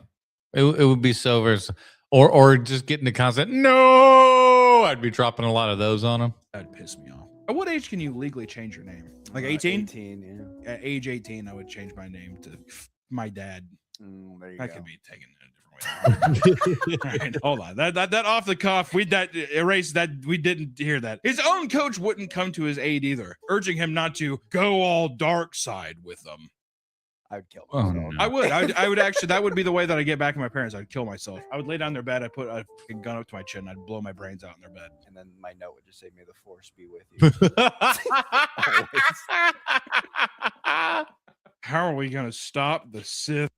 would be so verse. Or just getting the concept, no, I'd be dropping a lot of those on him. That'd piss me off. At what age can you legally change your name? Like 18? 18, yeah. At age 18, I would change my name to my dad. There you That go. could be taken in a different way. All right, hold on. That off the cuff, we didn't hear that. His own coach wouldn't come to his aid either, urging him not to go all dark side with them. I would kill Oh, myself. no. I would actually, that would be the way that I get back at my parents. I'd kill myself. I would lay down in their bed. I'd put a fucking gun up to my chin. I'd blow my brains out in their bed. And then my note would just say, "May the force be with you." How are we going to stop the Sith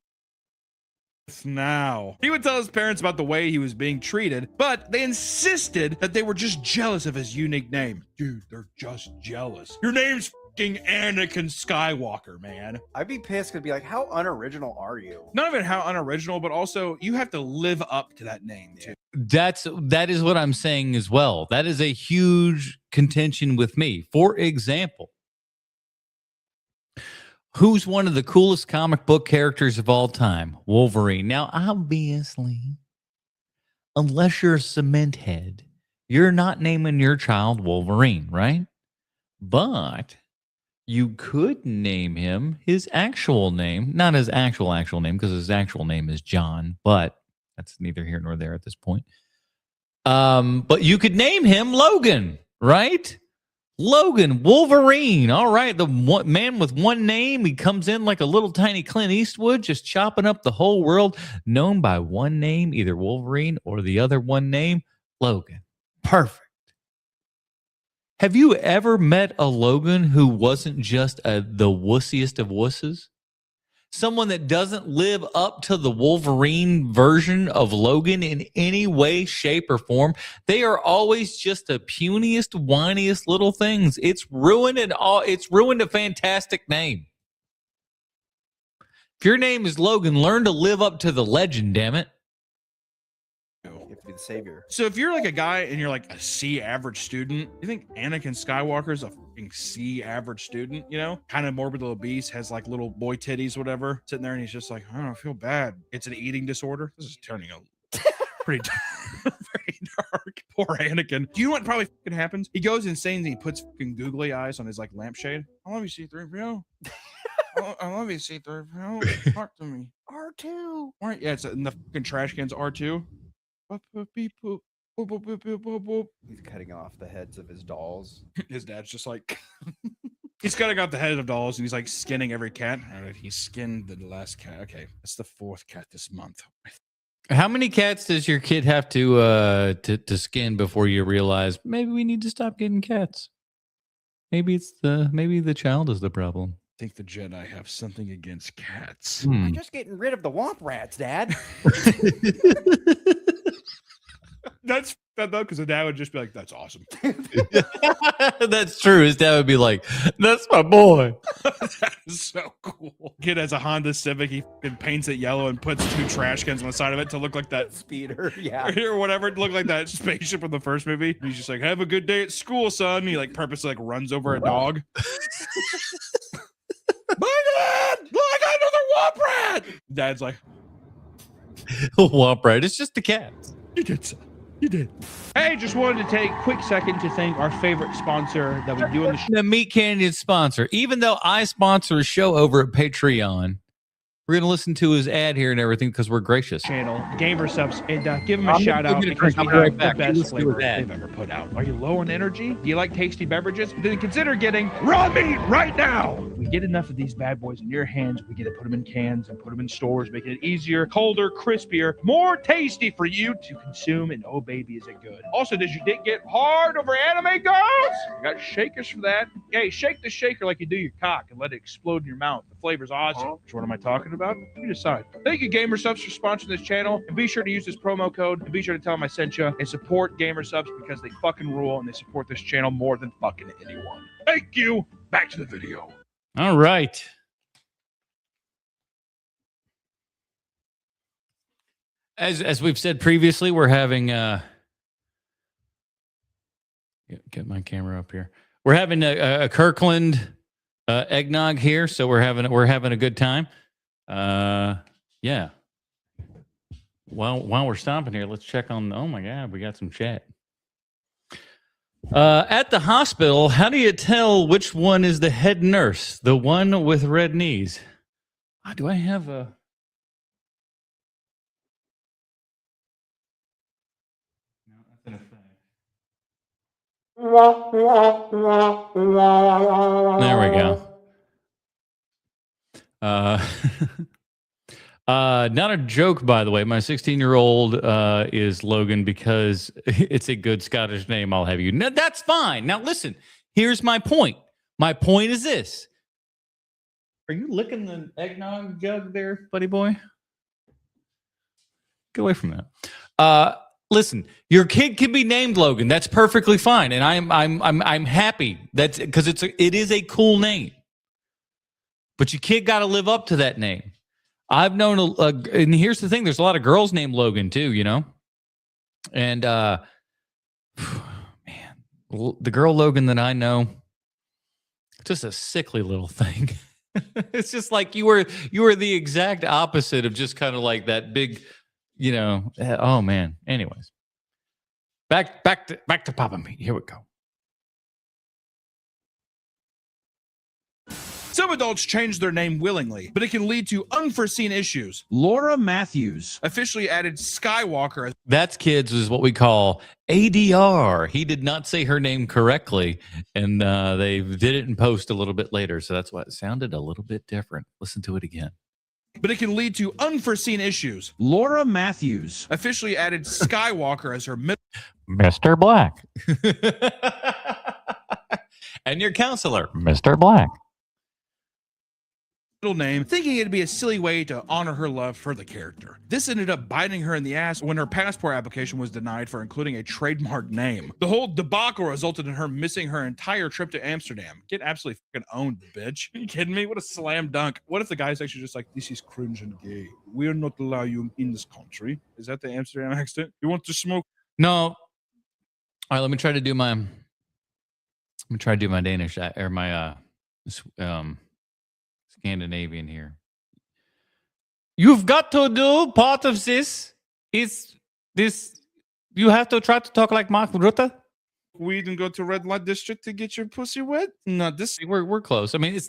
now? He would tell his parents about the way he was being treated, but they insisted that they were just jealous of his unique name. Dude, they're just jealous. Your name's fucking Anakin Skywalker, man. I'd be pissed. Could be like, how unoriginal are you? Not even how unoriginal, but also you have to live up to that name too. That is what I'm saying as well. That is a huge contention with me. For example, who's one of the coolest comic book characters of all time? Wolverine. Now, obviously, unless you're a cement head, you're not naming your child Wolverine, right? But you could name him his actual name, not his actual name, because his actual name is John, but that's neither here nor there at this point. But you could name him Logan, right? Logan, Wolverine. All right, the man with one name. He comes in like a little tiny Clint Eastwood, just chopping up the whole world, known by one name, either Wolverine or the other one name, Logan. Perfect. Have you ever met a Logan who wasn't just the wussiest of wusses? Someone that doesn't live up to the Wolverine version of Logan in any way, shape, or form. They are always just the puniest, whiniest little things. It's ruined a fantastic name. If your name is Logan, learn to live up to the legend, damn it. You have to be the savior. So if you're like a guy and you're like a C average student, you think Anakin Skywalker is a fucking C average student, you know? Kind of morbidly obese, has like little boy titties, whatever, sitting there and he's just like, I don't know, I feel bad. It's an eating disorder. This is turning a pretty very dark. Poor Anakin. Do you know what probably fucking happens? He goes insane and he puts fucking googly eyes on his like lampshade. I love you, C-3PO. I love you, C-3PO. Talk to me. R2. All right, yeah, it's in the fucking trash cans, R2. He's cutting off the heads of his dolls. His dad's just like, He's cutting off the head of dolls and he's like skinning every cat. All right, he skinned the last cat. Okay, that's the 4th cat this month. How many cats does your kid have to skin before you realize maybe we need to stop getting cats? Maybe the child is the problem. I think the Jedi have something against cats. I'm just getting rid of the womp rats, Dad. That's that though, because the dad would just be like, "That's awesome." That's true. His dad would be like, "That's my boy." That is so cool. Kid has a Honda Civic. He paints it yellow and puts 2 trash cans on the side of it to look like that Speeder, yeah. or whatever. It looked like that spaceship from the first movie. He's just like, "Have a good day at school, son." And he like purposely like runs over a dog. My dad! Look, I got another womp rat! Dad's like, Womp rat. It's just a cat. "You did, son. You did." Hey, just wanted to take a quick second to thank our favorite sponsor that we do on the show. The Meat Canyon sponsor. Even though I sponsor a show over at Patreon, we're going to listen to his ad here and everything because we're gracious. Channel, Gamer Subs, and give him a shout out because we have the best flavor they've ever put out. Are you low on energy? Do you like tasty beverages? Then consider getting raw meat right now. We get enough of these bad boys in your hands. We get to put them in cans and put them in stores, making it easier, colder, crispier, more tasty for you to consume. And oh, baby, is it good. Also, does your dick get hard over anime girls? We got shakers for that. Hey, shake the shaker like you do your cock and let it explode in your mouth. The flavor's awesome. Which one am I talking about? You decide. Thank you, Gamer Subs, for sponsoring this channel. And be sure to use this promo code. And be sure to tell them I sent you. And support Gamer Subs because they fucking rule and they support this channel more than fucking anyone. Thank you. Back to the video. All right. As we've said previously, we're having get my camera up here. We're having a Kirkland eggnog here, so we're having a good time. Yeah. While we're stopping here, let's check on. Oh my God, we got some chat. At the hospital, how do you tell which one is the head nurse? The one with red knees. Do I have a? No, that's an effect. There we go. Not a joke, by the way. My 16-year-old is Logan because it's a good Scottish name. I'll have you. No, that's fine. Now, listen. Here's my point. My point is this. Are you licking the eggnog jug there, buddy boy? Get away from that. Listen, your kid can be named Logan. That's perfectly fine, and I'm happy. That's because it is a cool name. But your kid got to live up to that name. I've known, and here's the thing: there's a lot of girls named Logan too, you know. And man, the girl Logan that I know, just a sickly little thing. It's just like you were the exact opposite of just kind of like that big, you know. Oh man. Anyways, back to Papa Meat. Here we go. Some adults change their name willingly, but it can lead to unforeseen issues. Laura Matthews Officially added Skywalker as That's kids is what we call ADR. He did not say her name correctly, and they did it in post a little bit later, so that's why it sounded a little bit different. Listen to it again. but it can lead to unforeseen issues. Laura Matthews Officially added Skywalker as her middle Mr. Black. And your counselor, Mr. Black. name, thinking it'd be a silly way to honor her love for the character. This ended up biting her in the ass when her passport application was denied for including a trademark name. The whole debacle resulted in her missing her entire trip to Amsterdam. Get absolutely fucking owned, bitch. Are you kidding me? What a slam dunk. What if the guy's actually just like, this is cringe and gay. We'll not allow you in this country. Is that the Amsterdam accent? You want to smoke? No. All right, let me try to do my Danish or my Scandinavian here. You've got to do part of this is this. You have to try to talk like Mark Rutte. weed and go to red light district to get your pussy wet? Not this We're close. I mean, it's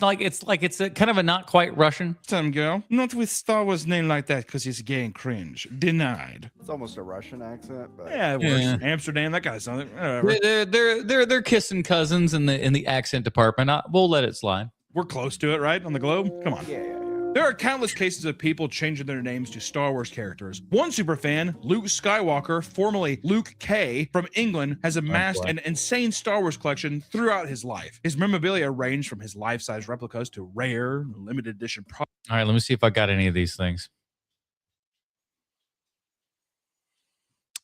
a kind of a not quite Russian. time, girl. Not with Star Wars name like that because he's gay and cringe. Denied. It's almost a Russian accent, but Yeah, it works. Amsterdam, that guy's something. Whatever. They're kissing cousins in the accent department. We'll let it slide. We're close to it, right? On the globe? Come on. yeah. There are countless cases of people changing their names to Star Wars characters. One superfan, Luke Skywalker, formerly Luke K, from England, has amassed an insane Star Wars collection throughout his life. His memorabilia ranged from his life-size replicas to rare, limited edition products. All right, let me see if I got any of these things.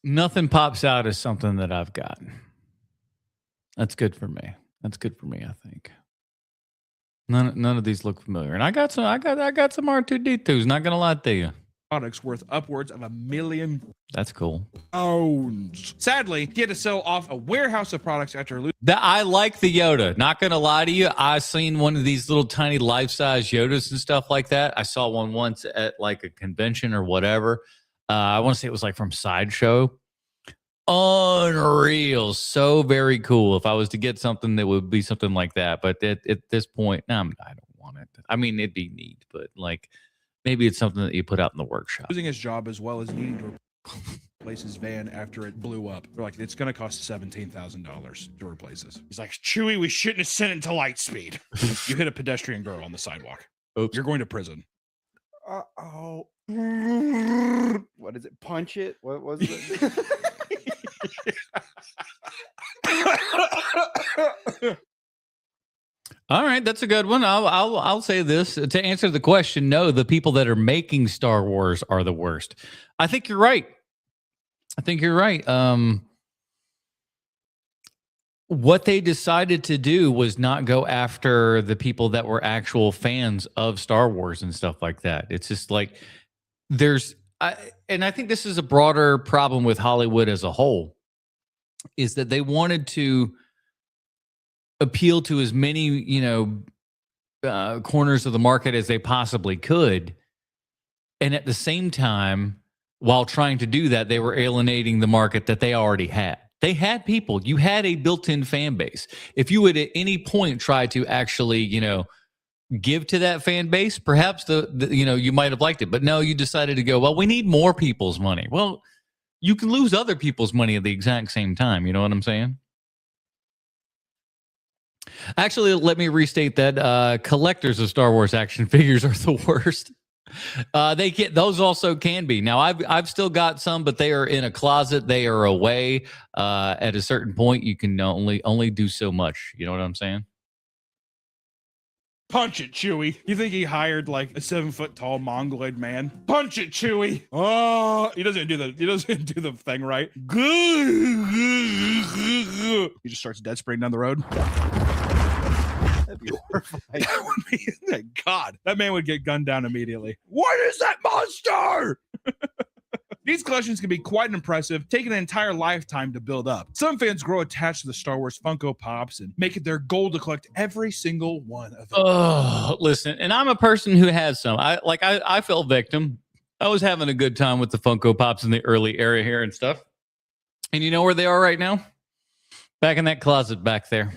Nothing pops out as something that I've got. That's good for me. I think. None of these look familiar. And I got some R2D2s, not gonna lie to you. Products worth upwards of $1 million. That's cool. Sadly, he had to sell off a warehouse of products after losing. I like the Yoda. Not gonna lie to you. I've seen one of these little tiny life-size Yodas and stuff like that. I saw one once at like a convention or whatever. I want to say it was like from Sideshow. Unreal. So very cool. If I was to get something that would be something like that. But at this point, I don't want it. I mean, it'd be neat, but like maybe it's something that you put out in the workshop. Losing his job as well as needing to replace his van after it blew up. They're like, it's going to cost $17,000 to replace this. He's like, Chewie, we shouldn't have sent it to light speed. You hit a pedestrian girl on the sidewalk. Oops. You're going to prison. Uh-oh. What is it? Punch it? What was it? All right, that's a good one. I'll say this to answer the question. No, the people that are making Star Wars are the worst. I think you're right. What they decided to do was not go after the people that were actual fans of Star Wars and stuff like that. It's just like and I think this is a broader problem with Hollywood as a whole, is that they wanted to appeal to as many, corners of the market as they possibly could. And at the same time, while trying to do that, they were alienating the market that they already had. They had people. You had a built-in fan base. If you would at any point try to actually, give to that fan base, perhaps you might have liked it. But no, you decided to go, well, we need more people's money. Well, you can lose other people's money at the exact same time. You know what I'm saying? Actually, let me restate that. Collectors of Star Wars action figures are the worst. Those also can be. Now, I've still got some, but they are in a closet. They are away. At a certain point, you can only do so much. You know what I'm saying? Punch it, Chewie. You think he hired like a 7-foot-tall mongoloid man? Punch it, Chewie. Oh, he doesn't do the thing right. He just starts dead spraying down the road. That'd be horrifying. That would be, God, that man would get gunned down immediately. What is that monster? These collections can be quite impressive, taking an entire lifetime to build up. Some fans grow attached to the Star Wars Funko Pops and make it their goal to collect every single one of them. Oh, listen, and I'm a person who has some. I fell victim. I was having a good time with the Funko Pops in the early era here and stuff. And you know where they are right now? Back in that closet back there.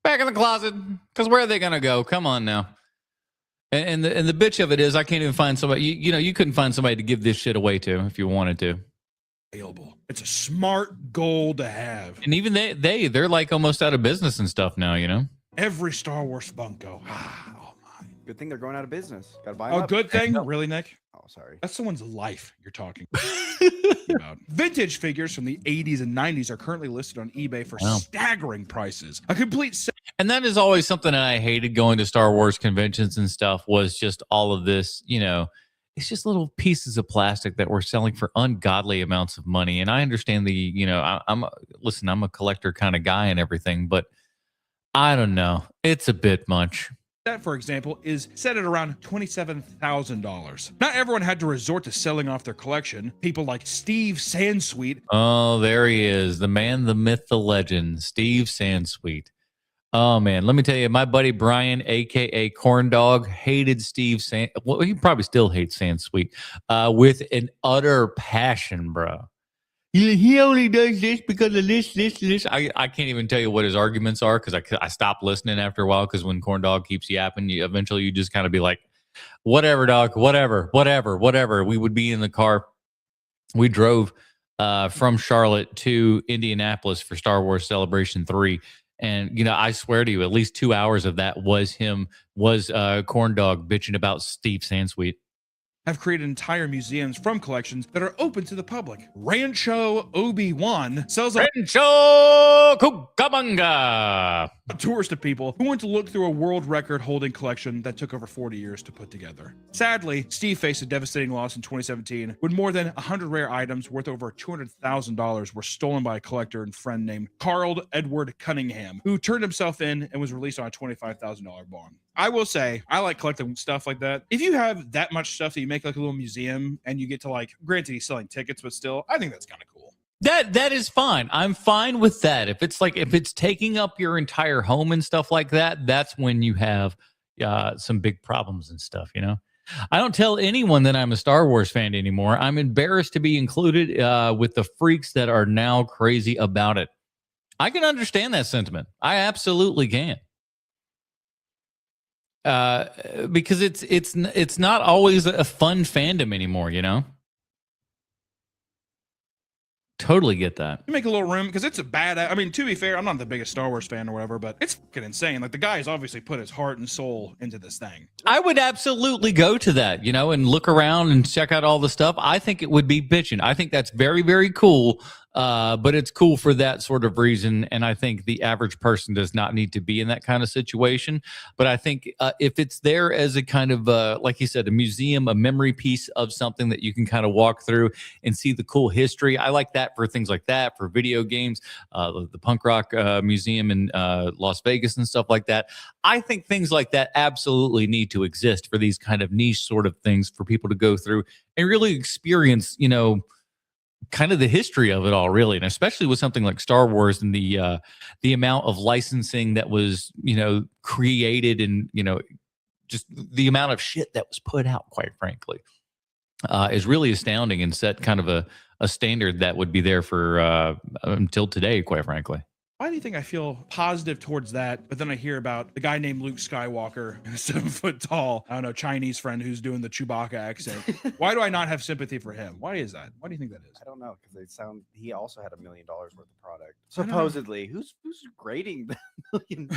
Back in the closet. Because where are they going to go? Come on now. And the bitch of it is, I can't even find somebody. You couldn't find somebody to give this shit away to if you wanted to. Available. It's a smart goal to have. And even they're like almost out of business and stuff now. Every Star Wars Funko. Oh my. Good thing they're going out of business. Gotta buy Oh, them up. good thing? Really, Nick? Oh, sorry. That's someone's life you're talking about. Vintage figures from the 80s and 90s are currently listed on eBay for staggering prices. A complete set. And that is always something that I hated going to Star Wars conventions and stuff, was just all of this, it's just little pieces of plastic that we're selling for ungodly amounts of money. And I understand I'm a collector kind of guy and everything, but I don't know. It's a bit much. That, for example, is set at around $27,000. Not everyone had to resort to selling off their collection. People like Steve Sansweet. Oh, there he is. The man, the myth, the legend, Steve Sansweet. Oh, man. Let me tell you, my buddy Brian, a.k.a. Corn Dog, hated Steve well, he probably still hates Sansweet with an utter passion, bro. he only does this because of this. I can't even tell you what his arguments are because I stopped listening after a while because when Corn Dog keeps yapping, eventually you just kind of be like, whatever, dog, whatever. We would be in the car. We drove from Charlotte to Indianapolis for Star Wars Celebration 3. And, you know, I swear to you, at least 2 hours of that was Corn Dog bitching about Steve Sansweet. Have created entire museums from collections that are open to the public. Rancho Obi-Wan sells Rancho Cucamonga tours to people who want to look through a world record holding collection that took over 40 years to put together. Sadly, Steve faced a devastating loss in 2017 when more than 100 rare items worth over $200,000 were stolen by a collector and friend named Carl Edward Cunningham, who turned himself in and was released on a $25,000 bond. I will say, I like collecting stuff like that. If you have that much stuff that you make like a little museum and you get to like, granted he's selling tickets, but still, I think that's kind of cool. That is fine. I'm fine with that. If it's taking up your entire home and stuff like that, that's when you have some big problems and stuff, you know? I don't tell anyone that I'm a Star Wars fan anymore. I'm embarrassed to be included with the freaks that are now crazy about it. I can understand that sentiment. I absolutely can. Because it's not always a fun fandom anymore, you know? Totally get that. You make a little room because it's a bad. I mean, to be fair, I'm not the biggest Star Wars fan or whatever, but it's fucking insane. Like the guy has obviously put his heart and soul into this thing. I would absolutely go to that, you know, and look around and check out all the stuff. I think it would be bitching. I think that's very, very cool. But it's cool for that sort of reason. And I think the average person does not need to be in that kind of situation. But I think if it's there as a kind of, like you said, a museum, a memory piece of something that you can kind of walk through and see the cool history. I like that for things like that, for video games, the punk rock museum in Las Vegas and stuff like that. I think things like that absolutely need to exist for these kind of niche sort of things for people to go through and really experience, you know, kind of the history of it all, really, and especially with something like Star Wars and the amount of licensing that was, you know, created, and you know, just the amount of shit that was put out, quite frankly, is really astounding and set kind of a standard that would be there for until today, quite frankly. Why do you think I feel positive towards that? But then I hear about the guy named Luke Skywalker, 7 foot tall, I don't know, Chinese friend who's doing the Chewbacca accent. Why do I not have sympathy for him? Why is that? Why do you think that is? I don't know, because he also had $1 million worth of product. Supposedly. Who's grading the $1 million?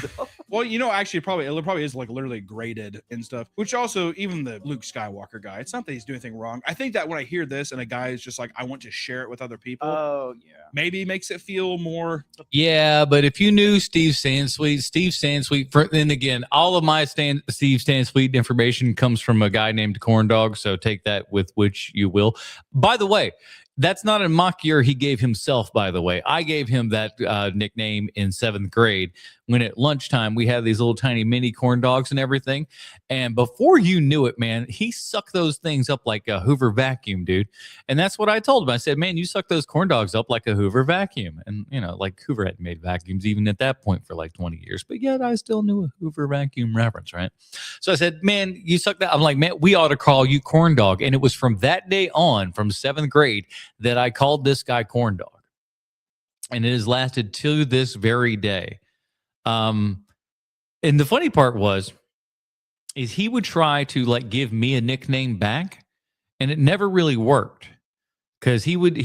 Well, you know, actually it probably is like literally graded and stuff, which also even the Luke Skywalker guy, it's not that he's doing anything wrong. I think that when I hear this and a guy is just like, I want to share it with other people. Oh, yeah. Maybe makes it feel more. Yeah, but if you knew Steve Sansweet, then again, all of my Steve Sansweet information comes from a guy named Corn Dog, so take that with which you will. By the way, that's not a mock year he gave himself, by the way. I gave him that nickname in 7th grade when at lunchtime we had these little tiny mini corn dogs and everything. And before you knew it, man, he sucked those things up like a Hoover vacuum, dude. And that's what I told him. I said, man, you suck those corn dogs up like a Hoover vacuum. And, you know, like Hoover hadn't made vacuums even at that point for like 20 years. But yet I still knew a Hoover vacuum reference, right? So I said, man, you suck that. I'm like, man, we ought to call you Corn Dog. And it was from that day on, from 7th grade, that I called this guy Corn Dog. And it has lasted to this very day. And the funny part is he would try to like give me a nickname back, and it never really worked because he would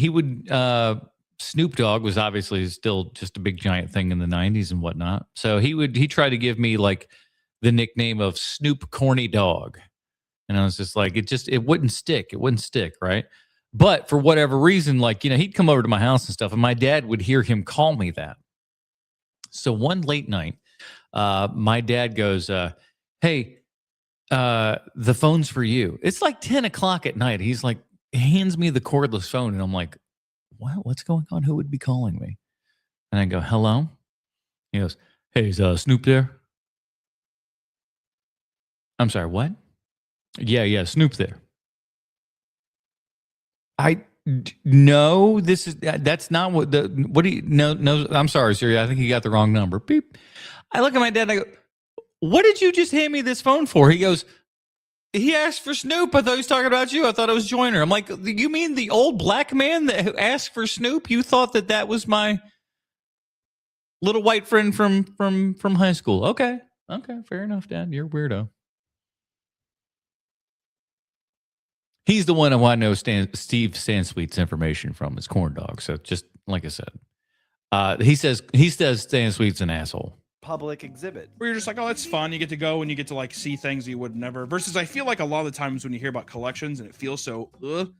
Snoop Dogg was obviously still just a big giant thing in the 90s and whatnot. So he tried to give me like the nickname of Snoop Corny Dog. And I was just like, it wouldn't stick. It wouldn't stick. Right. But for whatever reason, like, you know, he'd come over to my house and stuff, and my dad would hear him call me that. So one late night, my dad goes, hey, the phone's for you. It's like 10 o'clock at night. He's like, hands me the cordless phone. And I'm like, what? What's going on? Who would be calling me? And I go, hello? He goes, hey, is Snoop there? I'm sorry, what? Yeah, Snoop there. No, that's not what do you, no, I'm sorry, Siri. I think you got the wrong number. Beep. I look at my dad and I go, what did you just hand me this phone for? He goes, He asked for Snoop. I thought he was talking about you. I thought it was Joyner. I'm like, you mean the old black man that asked for Snoop? You thought that was my little white friend from high school. Okay, fair enough, Dad. You're a weirdo. He's the one who I know Steve Sansweet's information from is corn dog. So just like I said, he says Sansweet's an asshole. Public exhibit where you're just like, oh, it's fun. You get to go and you get to like see things you would never. Versus, I feel like a lot of the times when you hear about collections and it feels so,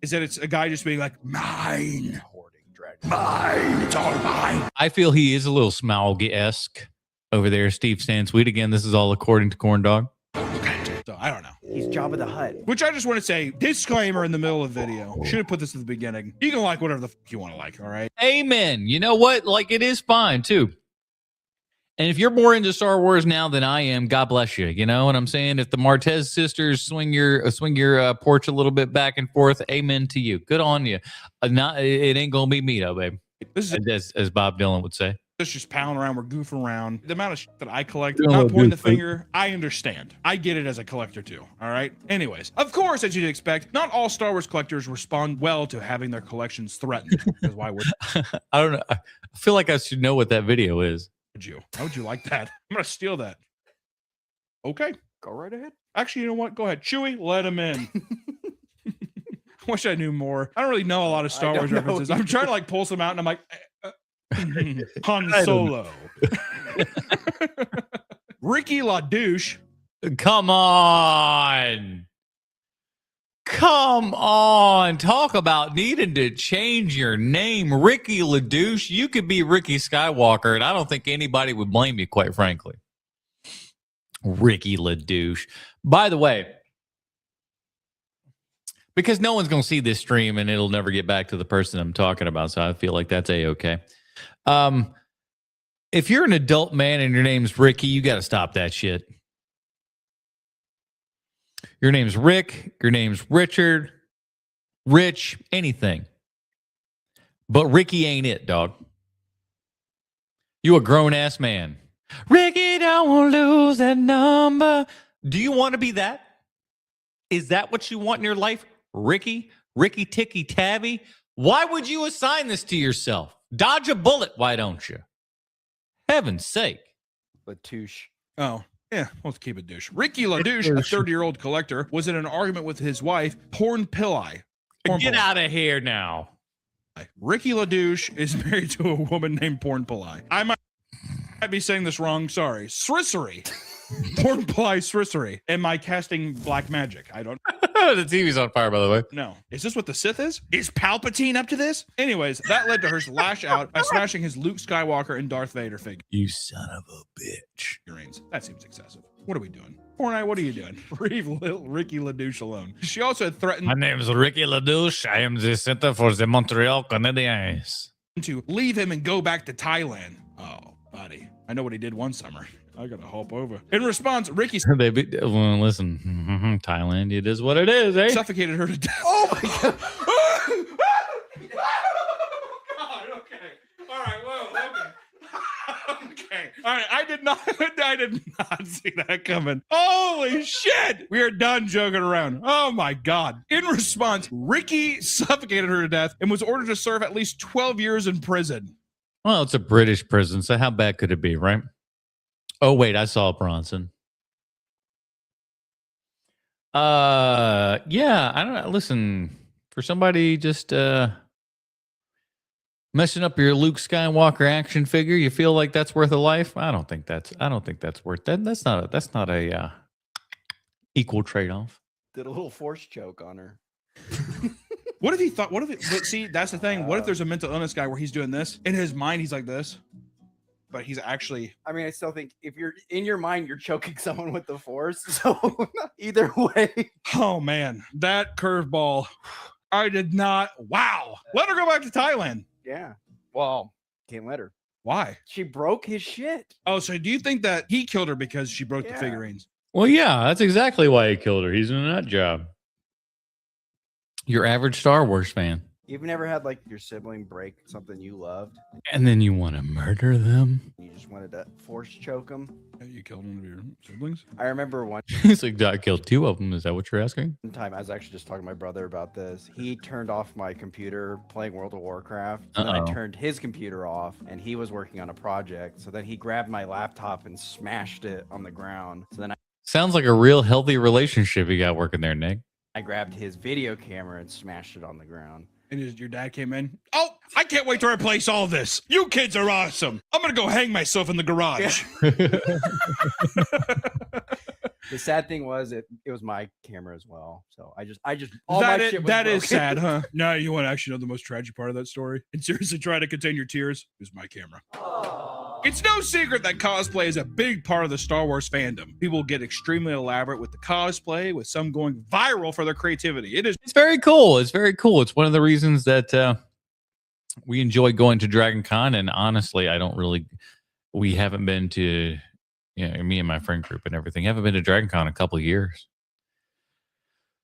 is that it's a guy just being like, mine, hoarding, dragging, mine, it's all mine. I feel he is a little Smaug-esque over there, Steve Sansweet. Again, this is all according to Corn Dog. So I don't know. He's Jabba the Hutt. Which I just want to say, disclaimer in the middle of the video. Should have put this at the beginning. You can like whatever the fuck you want to like, all right? Amen. You know what? Like, it is fine too. And if you're more into Star Wars now than I am, God bless you. You know what I'm saying? If the Martez sisters swing your porch a little bit back and forth, amen to you. Good on you. It ain't gonna be me though, babe. This is as Bob Dylan would say. Let's just pound around. We're goofing around. The amount of shit that I collect, not pointing the finger. I understand. I get it as a collector too. All right. Anyways, of course, as you'd expect, not all Star Wars collectors respond well to having their collections threatened. Because why would? I don't know. I feel like I should know what that video is. How would you like that? I'm gonna steal that. Okay, go right ahead. Actually, you know what? Go ahead, Chewie. Let him in. I wish I knew more. I don't really know a lot of Star Wars references. I'm trying to like pull some out, and I'm like, Han Solo, Ricky LaDouche. Come on. Talk about needing to change your name. Ricky LaDouche. You could be Ricky Skywalker, and I don't think anybody would blame you, quite frankly. Ricky LaDouche. By the way, because no one's going to see this stream and it'll never get back to the person I'm talking about, so I feel like that's A-okay. If you're an adult man and your name's Ricky, you got to stop that shit. Your name's Rick, your name's Richard, Rich, anything. But Ricky ain't it, dog. You a grown-ass man. Ricky, don't lose that number. Do you want to be that? Is that what you want in your life? Ricky Ticky Tabby? Why would you assign this to yourself? Dodge a bullet, why don't you? Heaven's sake. Latouche. Oh. Yeah, let's keep it douche. Ricky LaDouche, a 30-year-old collector, was in an argument with his wife, Porn Pillai. Get out of here now. Ricky LaDouche is married to a woman named Porn Pillai. I might be saying this wrong. Sorry. Srissery. Porn Pillai Srissery. Am I casting black magic? I don't know. The TV's on fire, by the way. No. Is this what the Sith is? Is Palpatine up to this? Anyways, that led to her to lash out by smashing his Luke Skywalker and Darth Vader figure. You son of a bitch. That seems excessive. What are we doing? Fortnite, what are you doing? Leave little Ricky LaDouche alone. She also had threatened... My name is Ricky LaDouche. I am the center for the Montreal Canadiens. ...to leave him and go back to Thailand. Oh, buddy. I know what he did one summer. I gotta hop over. In response, Ricky... Well, listen, Thailand, it is what it is, eh? Suffocated her to death. Oh, my God. Oh, God, okay. All right, whoa, okay. Okay. All right, I did not see that coming. Holy shit. We are done joking around. Oh, my God. In response, Ricky suffocated her to death and was ordered to serve at least 12 years in prison. Well, it's a British prison, so how bad could it be, right? Oh, wait, I saw Bronson. Yeah, I don't know. Listen, for somebody just messing up your Luke Skywalker action figure, you feel like that's worth a life? I don't think that's worth that. That's not a equal trade-off. Did a little force choke on her. What if he thought, but see, that's the thing. What if there's a mental illness guy where he's doing this? In his mind, he's like this. But he's actually... I mean, I still think if you're in your mind, you're choking someone with the force. So either way. Oh, man. That curveball. I did not... Wow. Let her go back to Thailand. Yeah. Well, can't let her. Why? She broke his shit. Oh, so do you think that he killed her because she broke the figurines? Well, yeah, that's exactly why he killed her. He's in a nut job. Your average Star Wars fan. You've never had like your sibling break something you loved, And then you want to murder them? and you just wanted to force choke them? You killed one of your siblings? I remember one He's like, I killed 2 of them. Is that what you're asking? time I was actually just talking to my brother about this. He turned off my computer playing World of Warcraft. And then I turned his computer off, and he was working on a project. So then he grabbed my laptop and smashed it on the ground. So then Sounds like a real healthy relationship you got working there, Nick. I grabbed his video camera and smashed it on the ground. And your dad came in. Oh, I can't wait to replace all this. You kids are awesome. I'm gonna go hang myself in the garage. The sad thing was it was my camera as well. So I just all That my is, shit was that is broken. sad, huh? Now you want to actually know the most tragic part of that story and seriously try to contain your tears? It was my camera. It's no secret that cosplay is a big part of the Star Wars fandom. People get extremely elaborate with the cosplay, with some going viral for their creativity. It's very cool. It's very cool. It's one of the reasons that we enjoy going to Dragon Con. And honestly, we haven't been to, me and my friend group and everything, haven't been to Dragon Con in a couple of years.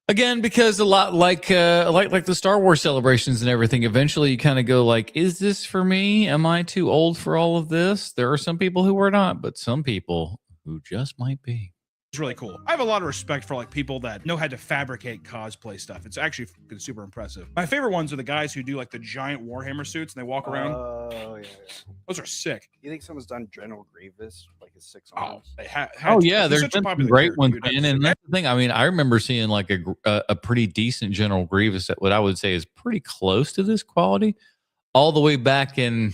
Again, because a lot like the Star Wars celebrations and everything, eventually you kind of go like, is this for me? Am I too old for all of this? There are some people who are not, but some people who just might be. It's really cool. I have a lot of respect for like people that know how to fabricate cosplay stuff. It's actually super impressive. My favorite ones are the guys who do like the giant Warhammer suits and they walk around. Oh yeah. Those are sick. You think someone's done General Grievous like his 6 Oh, arms? they have. Oh yeah, there's been some great ones, man. And that's the thing. I mean, I remember seeing like a pretty decent General Grievous that what I would say is pretty close to this quality, all the way back in.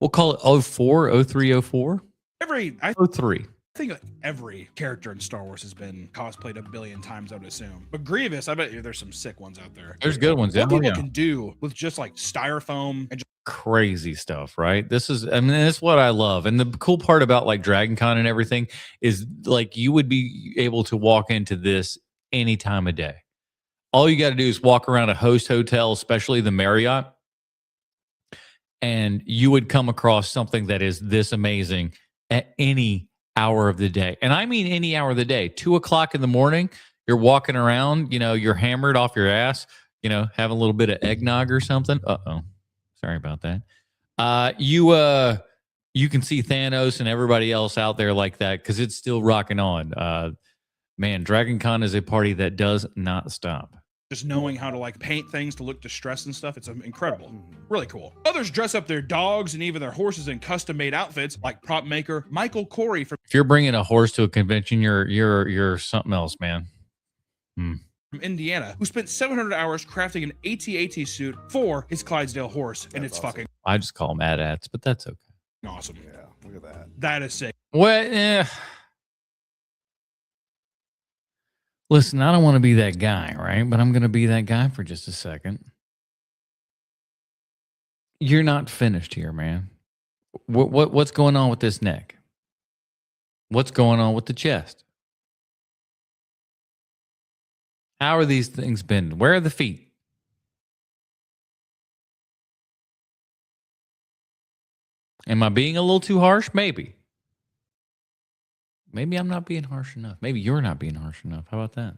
We'll call it 04, 03, 04. I 03. think like every character in Star Wars has been cosplayed a billion times, I would assume. But Grievous, I bet you there's some sick ones out there. There's good ones. What Yeah, people can do with just like styrofoam and just crazy stuff, right? That's what I love. And the cool part about like Dragon Con and everything is like you would be able to walk into this any time of day. All you got to do is walk around a host hotel, especially the Marriott, and you would come across something that is this amazing at any hour of the day. And I mean any hour of the day. 2:00 in the morning, you're walking around, you're hammered off your ass, having a little bit of eggnog or something. Uh-oh. Sorry about that. You can see Thanos and everybody else out there like that because it's still rocking on. Man, Dragon Con is a party that does not stop. just knowing how to like paint things to look distressed and stuff. It's incredible. Really cool. Others dress up their dogs and even their horses in custom made outfits, like prop maker Michael Corey from If you're bringing a horse to a convention, you're something else, man. Indiana, who spent 700 hours crafting an AT-AT suit for his Clydesdale horse, and it's fucking I just call them AT-ATs, but that's okay. awesome. Yeah, look at that. That is sick. Well, listen, I don't want to be that guy, right? But I'm going to be that guy for just a second. You're not finished here, man. What's going on with this neck? What's going on with the chest? How are these things bending? Where are the feet? Am I being a little too harsh? Maybe. Maybe I'm not being harsh enough. Maybe you're not being harsh enough. How about that?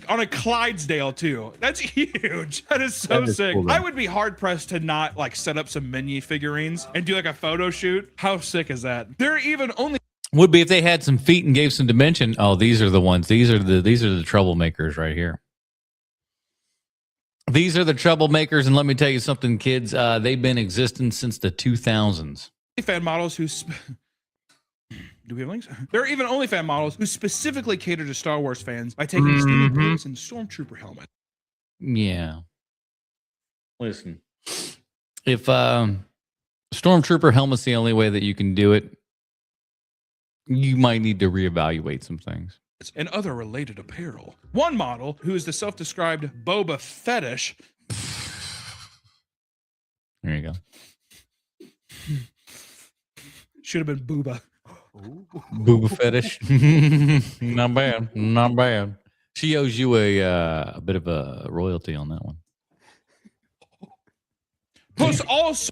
On a Clydesdale too. That's huge. That is so That is sick. cool, though. I would be hard pressed to not like set up some mini figurines and do like a photo shoot. How sick is that? They're even only Would be if they had some feet and gave some dimension. Oh, these are the ones. These are the troublemakers right here. These are the troublemakers, and let me tell you something, kids. They've been existing since the 2000s. fan models who do we have links? There are even OnlyFan models who specifically cater to Star Wars fans by taking steamy pics and stormtrooper helmets. Yeah. Listen, if stormtrooper helmet's the only way that you can do it, you might need to reevaluate some things. And other related apparel. One model, who is the self-described Boba Fetish. There you go. Should have been Booba. Booba fetish. Not bad. Not bad. She owes you a bit of a royalty on that one. Posts also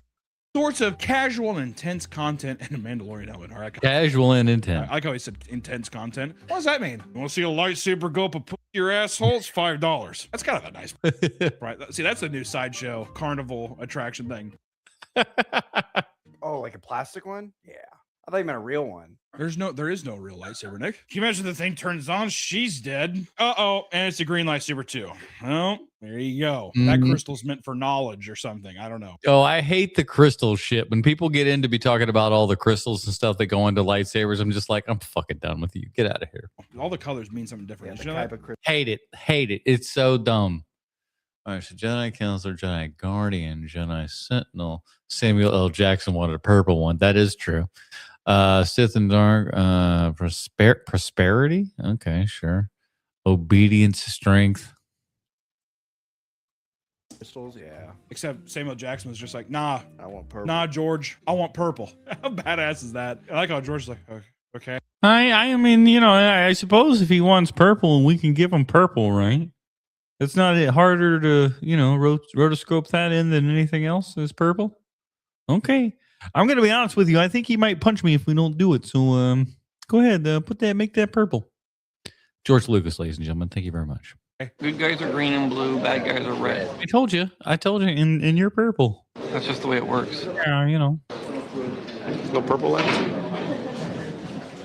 sorts of casual and intense content in a Mandalorian helmet. All right. Casual and intense. I like how he said intense content. What does that mean? You want to see a lightsaber go up a your asshole? It's $5. That's kind of a nice, right? See, that's a new sideshow carnival attraction thing. Oh, like a plastic one? Yeah. I thought you meant a real one. There is no real lightsaber, Nick. Can you imagine the thing turns on? She's dead. Uh-oh. And it's a green lightsaber too. Well, there you go. That crystal's meant for knowledge or something. I don't know. Oh, I hate the crystal shit. When people get into be talking about all the crystals and stuff that go into lightsabers, I'm just like, I'm fucking done with you. Get out of here. All the colors mean something different. Yeah, Did you know that? Hate it. Hate it. It's so dumb. All right, so Jedi Counselor, Jedi Guardian, Jedi Sentinel. Samuel L. Jackson wanted a purple one. That is true. Sith and Dark, Prosperity. Okay, sure. Obedience, Strength. Crystals, yeah. Except Samuel Jackson was just like, nah, I want purple. nah, George, I want purple. How badass is that? I like how George's like, okay. I mean, you know, I suppose if he wants purple, we can give him purple, right? It's not harder to, you know, rotoscope that in than anything else is purple. Okay. I'm going to be honest with you. I think he might punch me if we don't do it. So go ahead, make that purple. George Lucas, ladies and gentlemen. Thank you very much. Good guys are green and blue, bad guys are red. I told you. In your purple. That's just the way it works. Yeah, you know. No purple left?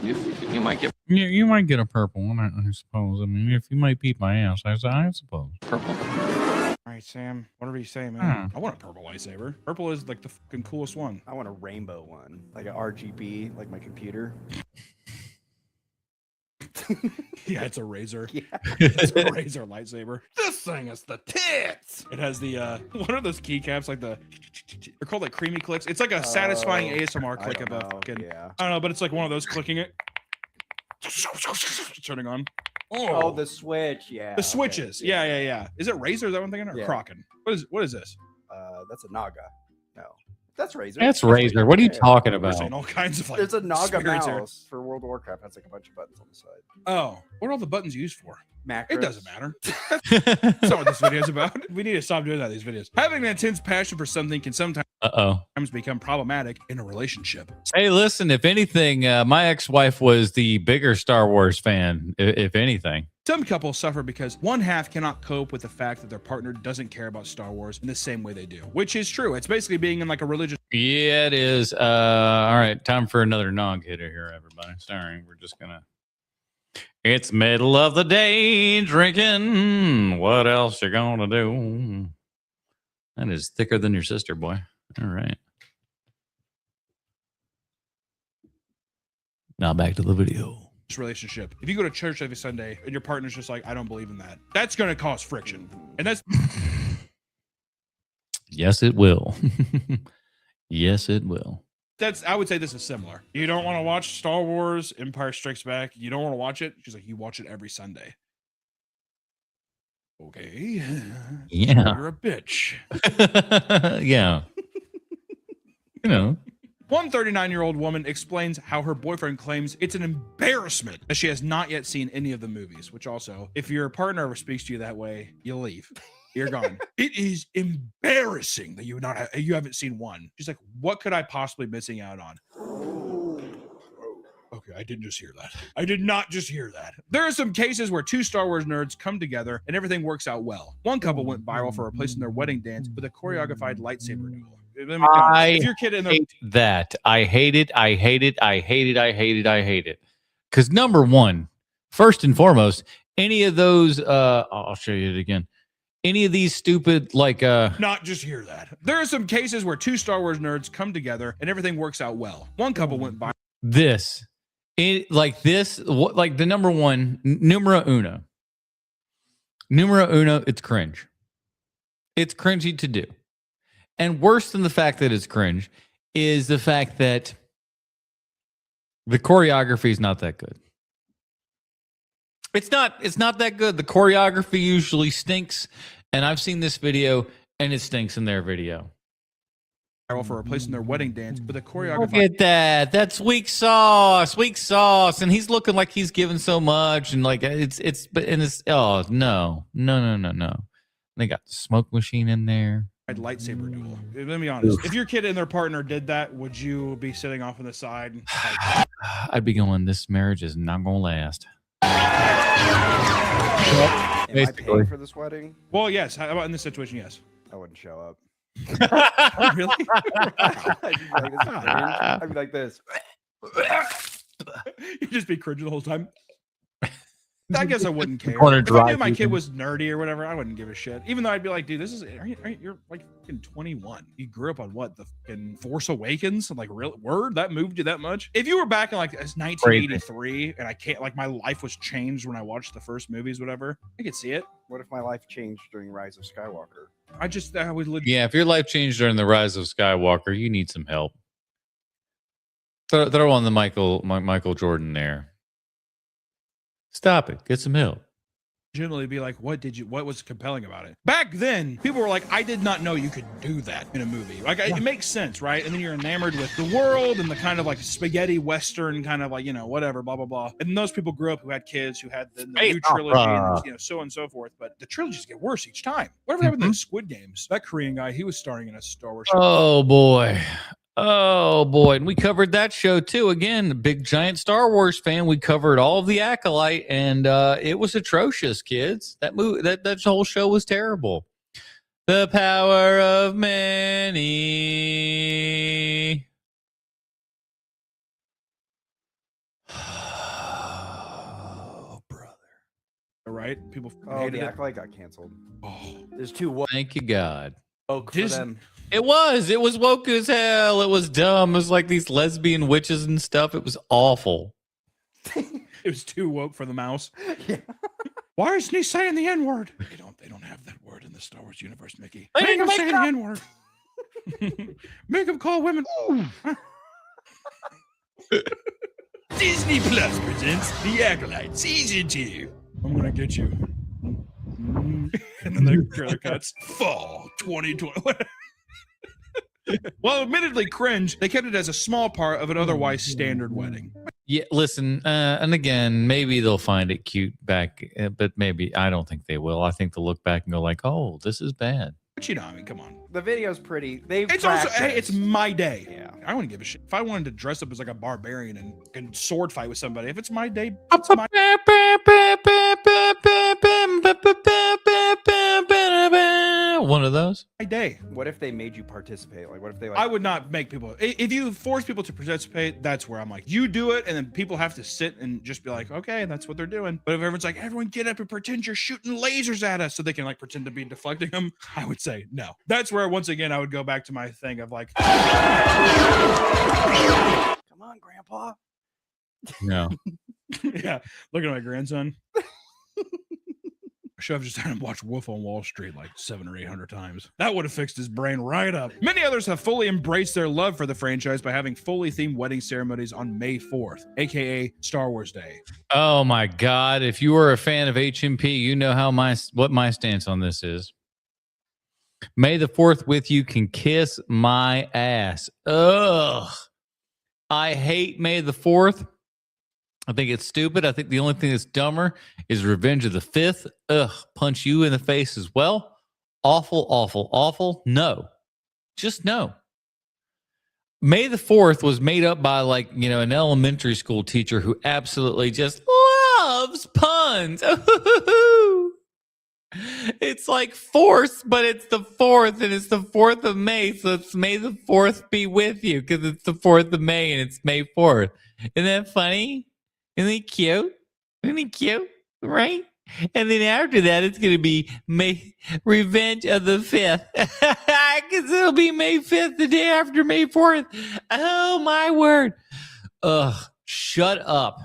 You might get You might get a purple one, I suppose. I mean, if you might beat my ass, I suppose. purple. All right, Sam, whatever you say, man. I want a purple lightsaber. Purple is like the fucking coolest one. I want a rainbow one, like an RGB, like my computer. Yeah, it's a razor. Yeah. It's a razor lightsaber. This thing is the tits. It has the what are those keycaps? Like they're called like creamy clicks. It's like a satisfying ASMR click of a fucking. Yeah. I don't know, but it's like one of those clicking it, turning on. Oh, the switch. Yeah. The switches. Okay. Yeah. Is it Razor? Is that one thing? Or Yeah. Kraken? What is this? That's a Naga. No, that's Razor. That's Razor. What are you talking We're about? saying all kinds of like. There's a Naga spirits here. mouse for World of Warcraft. That's like a bunch of buttons on the side. Oh, what are all the buttons used for? Macros. It doesn't matter. That's not what this video is about. We need to stop doing that. These videos. Having an intense passion for something can sometimes become problematic in a relationship. Hey, listen. If anything, my ex-wife was the bigger Star Wars fan. If anything. Some couples suffer because one half cannot cope with the fact that their partner doesn't care about Star Wars in the same way they do, which is true. It's basically being in like a religious. Yeah, it is. All right, time for another nog hitter here, everybody. Sorry, we're just gonna. It's middle of the day, drinking. What else you gonna do? That is thicker than your sister, boy. All right. Now back to the video. Relationship. If you go to church every Sunday and your partner's just like, I don't believe in that, that's going to cause friction. And that's. Yes, it will. Yes, it will. I would say this is similar. You don't want to watch Star Wars, Empire Strikes Back. You don't want to watch it. She's like, you watch it every Sunday. Okay. Yeah. You're a bitch. Yeah. You know. One 39-year-old woman explains how her boyfriend claims it's an embarrassment that she has not yet seen any of the movies, which also, if your partner ever speaks to you that way, you leave. You're gone. It is embarrassing that you haven't seen one. She's like, what could I possibly be missing out on? Okay, I didn't just hear that. I did not just hear that. There are some cases where two Star Wars nerds come together and everything works out well. One couple went viral for replacing their wedding dance with a choreographed lightsaber duel. I if your kid in hate that. I hate it. I hate it. I hate it. I hate it. I hate it. Because number one, first and foremost, any of those, I'll show you it again. Any of these stupid, like, not just hear that. There are some cases where two Star Wars nerds come together and everything works out well. One couple went viral. Like the number one, numero uno. Numero uno, it's cringe. It's cringy to do. And worse than the fact that it's cringe is the fact that the choreography is not that good. It's not that good. The choreography usually stinks. And I've seen this video and it stinks in their video. For replacing their wedding dance with a choreographed. Look at that. That's weak sauce. And he's looking like he's giving so much. And like oh no. They got the smoke machine in there. Lightsaber duel. Let me be honest. If your kid and their partner did that, would you be sitting off on the side? I'd be going, this marriage is not going to last. Am I paying for this wedding? Well, yes. How about in this situation? Yes. I wouldn't show up. Really? I'd be like this. You'd just be cringing the whole time. I guess I wouldn't care. Corner If I drive knew my kid even. was nerdy or whatever, I wouldn't give a shit. Even though I'd be like, dude, you're like fucking 21. You grew up on what? The fucking Force Awakens? Like, real word? That moved you that much? If you were back in like it's 1983 and I can't, like, my life was changed when I watched the first movies, whatever, I could see it. What if my life changed during Rise of Skywalker? I would legit. Yeah, if your life changed during the Rise of Skywalker, you need some help. Throw on the Michael Jordan there. Stop it. Get some help. Generally be like, what was compelling about it? Back then, people were like, I did not know you could do that in a movie. Like, it makes sense, right? And then you're enamored with the world and the kind of like spaghetti Western kind of like, whatever, blah, blah, blah. And those people grew up who had kids who had the new trilogy and, so on and so forth. But the trilogies get worse each time. Whatever happened to the Squid Games? That Korean guy, he was starring in a Star Wars show. Oh boy. And we covered that show too. Again, a big giant Star Wars fan. We covered all of the Acolyte, and it was atrocious, kids. That movie, that whole show was terrible. The power of many. Oh, brother. Right? People hated it. Acolyte got canceled. Oh, there's too woke. Thank you, God. For them. It was woke as hell. It was dumb. It was like these lesbian witches and stuff. It was awful. It was too woke for the mouse. Yeah. Why isn't he saying the N-word? They don't have that word in the Star Wars universe, Mickey. Make him say the N-word. Make him call women. Disney Plus presents The Acolyte Season 2. I'm gonna get you. And then the trailer cuts. Fall 2020. Well, admittedly cringe, they kept it as a small part of an otherwise standard wedding. Yeah, listen, and again, maybe they'll find it cute back, but maybe I don't think they will. I think they'll look back and go like, "Oh, this is bad." But I mean, come on. The video's pretty. It's also, hey, it's my day. Yeah. I wouldn't give a shit. If I wanted to dress up as like a barbarian and sword fight with somebody, if it's my day, it's my one of those. My day. What if they made you participate? Like, what if they like? I would not make people. If you force people to participate, that's where I'm like, you do it, and then people have to sit and just be like, okay, that's what they're doing. But if everyone's like, everyone get up and pretend you're shooting lasers at us, so they can like pretend to be deflecting them, I would say no. That's where once again I would go back to my thing of like, come on, Grandpa. No. Yeah, look at my grandson. I should have just had him watch Wolf on Wall Street like 700 or 800 times. That would have fixed his brain right up. Many others have fully embraced their love for the franchise by having fully themed wedding ceremonies on May 4th, aka Star Wars Day. Oh my God! If you are a fan of HMP, you know what my stance on this is. May the 4th with you can kiss my ass. Ugh. I hate May the 4th. I think it's stupid. I think the only thing that's dumber is Revenge of the 5th. Ugh. Punch you in the face as well. Awful, awful, awful. No. Just no. May the 4th was made up by like, an elementary school teacher who absolutely just loves puns. It's like force, but it's the 4th, and it's the 4th of May, so it's May the 4th be with you, because it's the 4th of May, and it's May 4th. Isn't that funny? Isn't he cute? Isn't he cute? Right? And then after that, it's going to be Revenge of the 5th, because it'll be May 5th, the day after May 4th. Oh, my word. Ugh, shut up.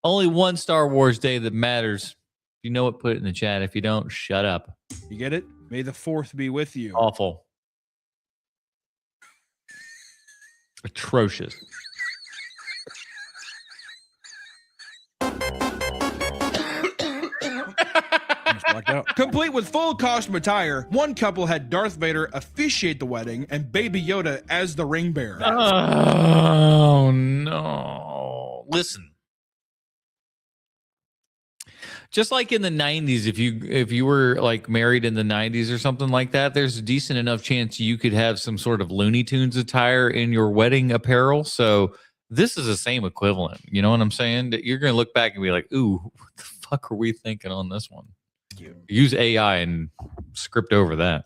Only one Star Wars day that matters. If you know it, put it in the chat. If you don't, shut up. You get it? May the 4th be with you. Awful. Atrocious. Complete with full costume attire, one couple had Darth Vader officiate the wedding and Baby Yoda as the ring bearer. Oh, no. Listen. Just like in the 90s, if you were like married in the 90s or something like that, there's a decent enough chance you could have some sort of Looney Tunes attire in your wedding apparel. So this is the same equivalent. You know what I'm saying? That you're going to look back and be like, ooh, what the fuck are we thinking on this one? Cute. Use AI and script over that.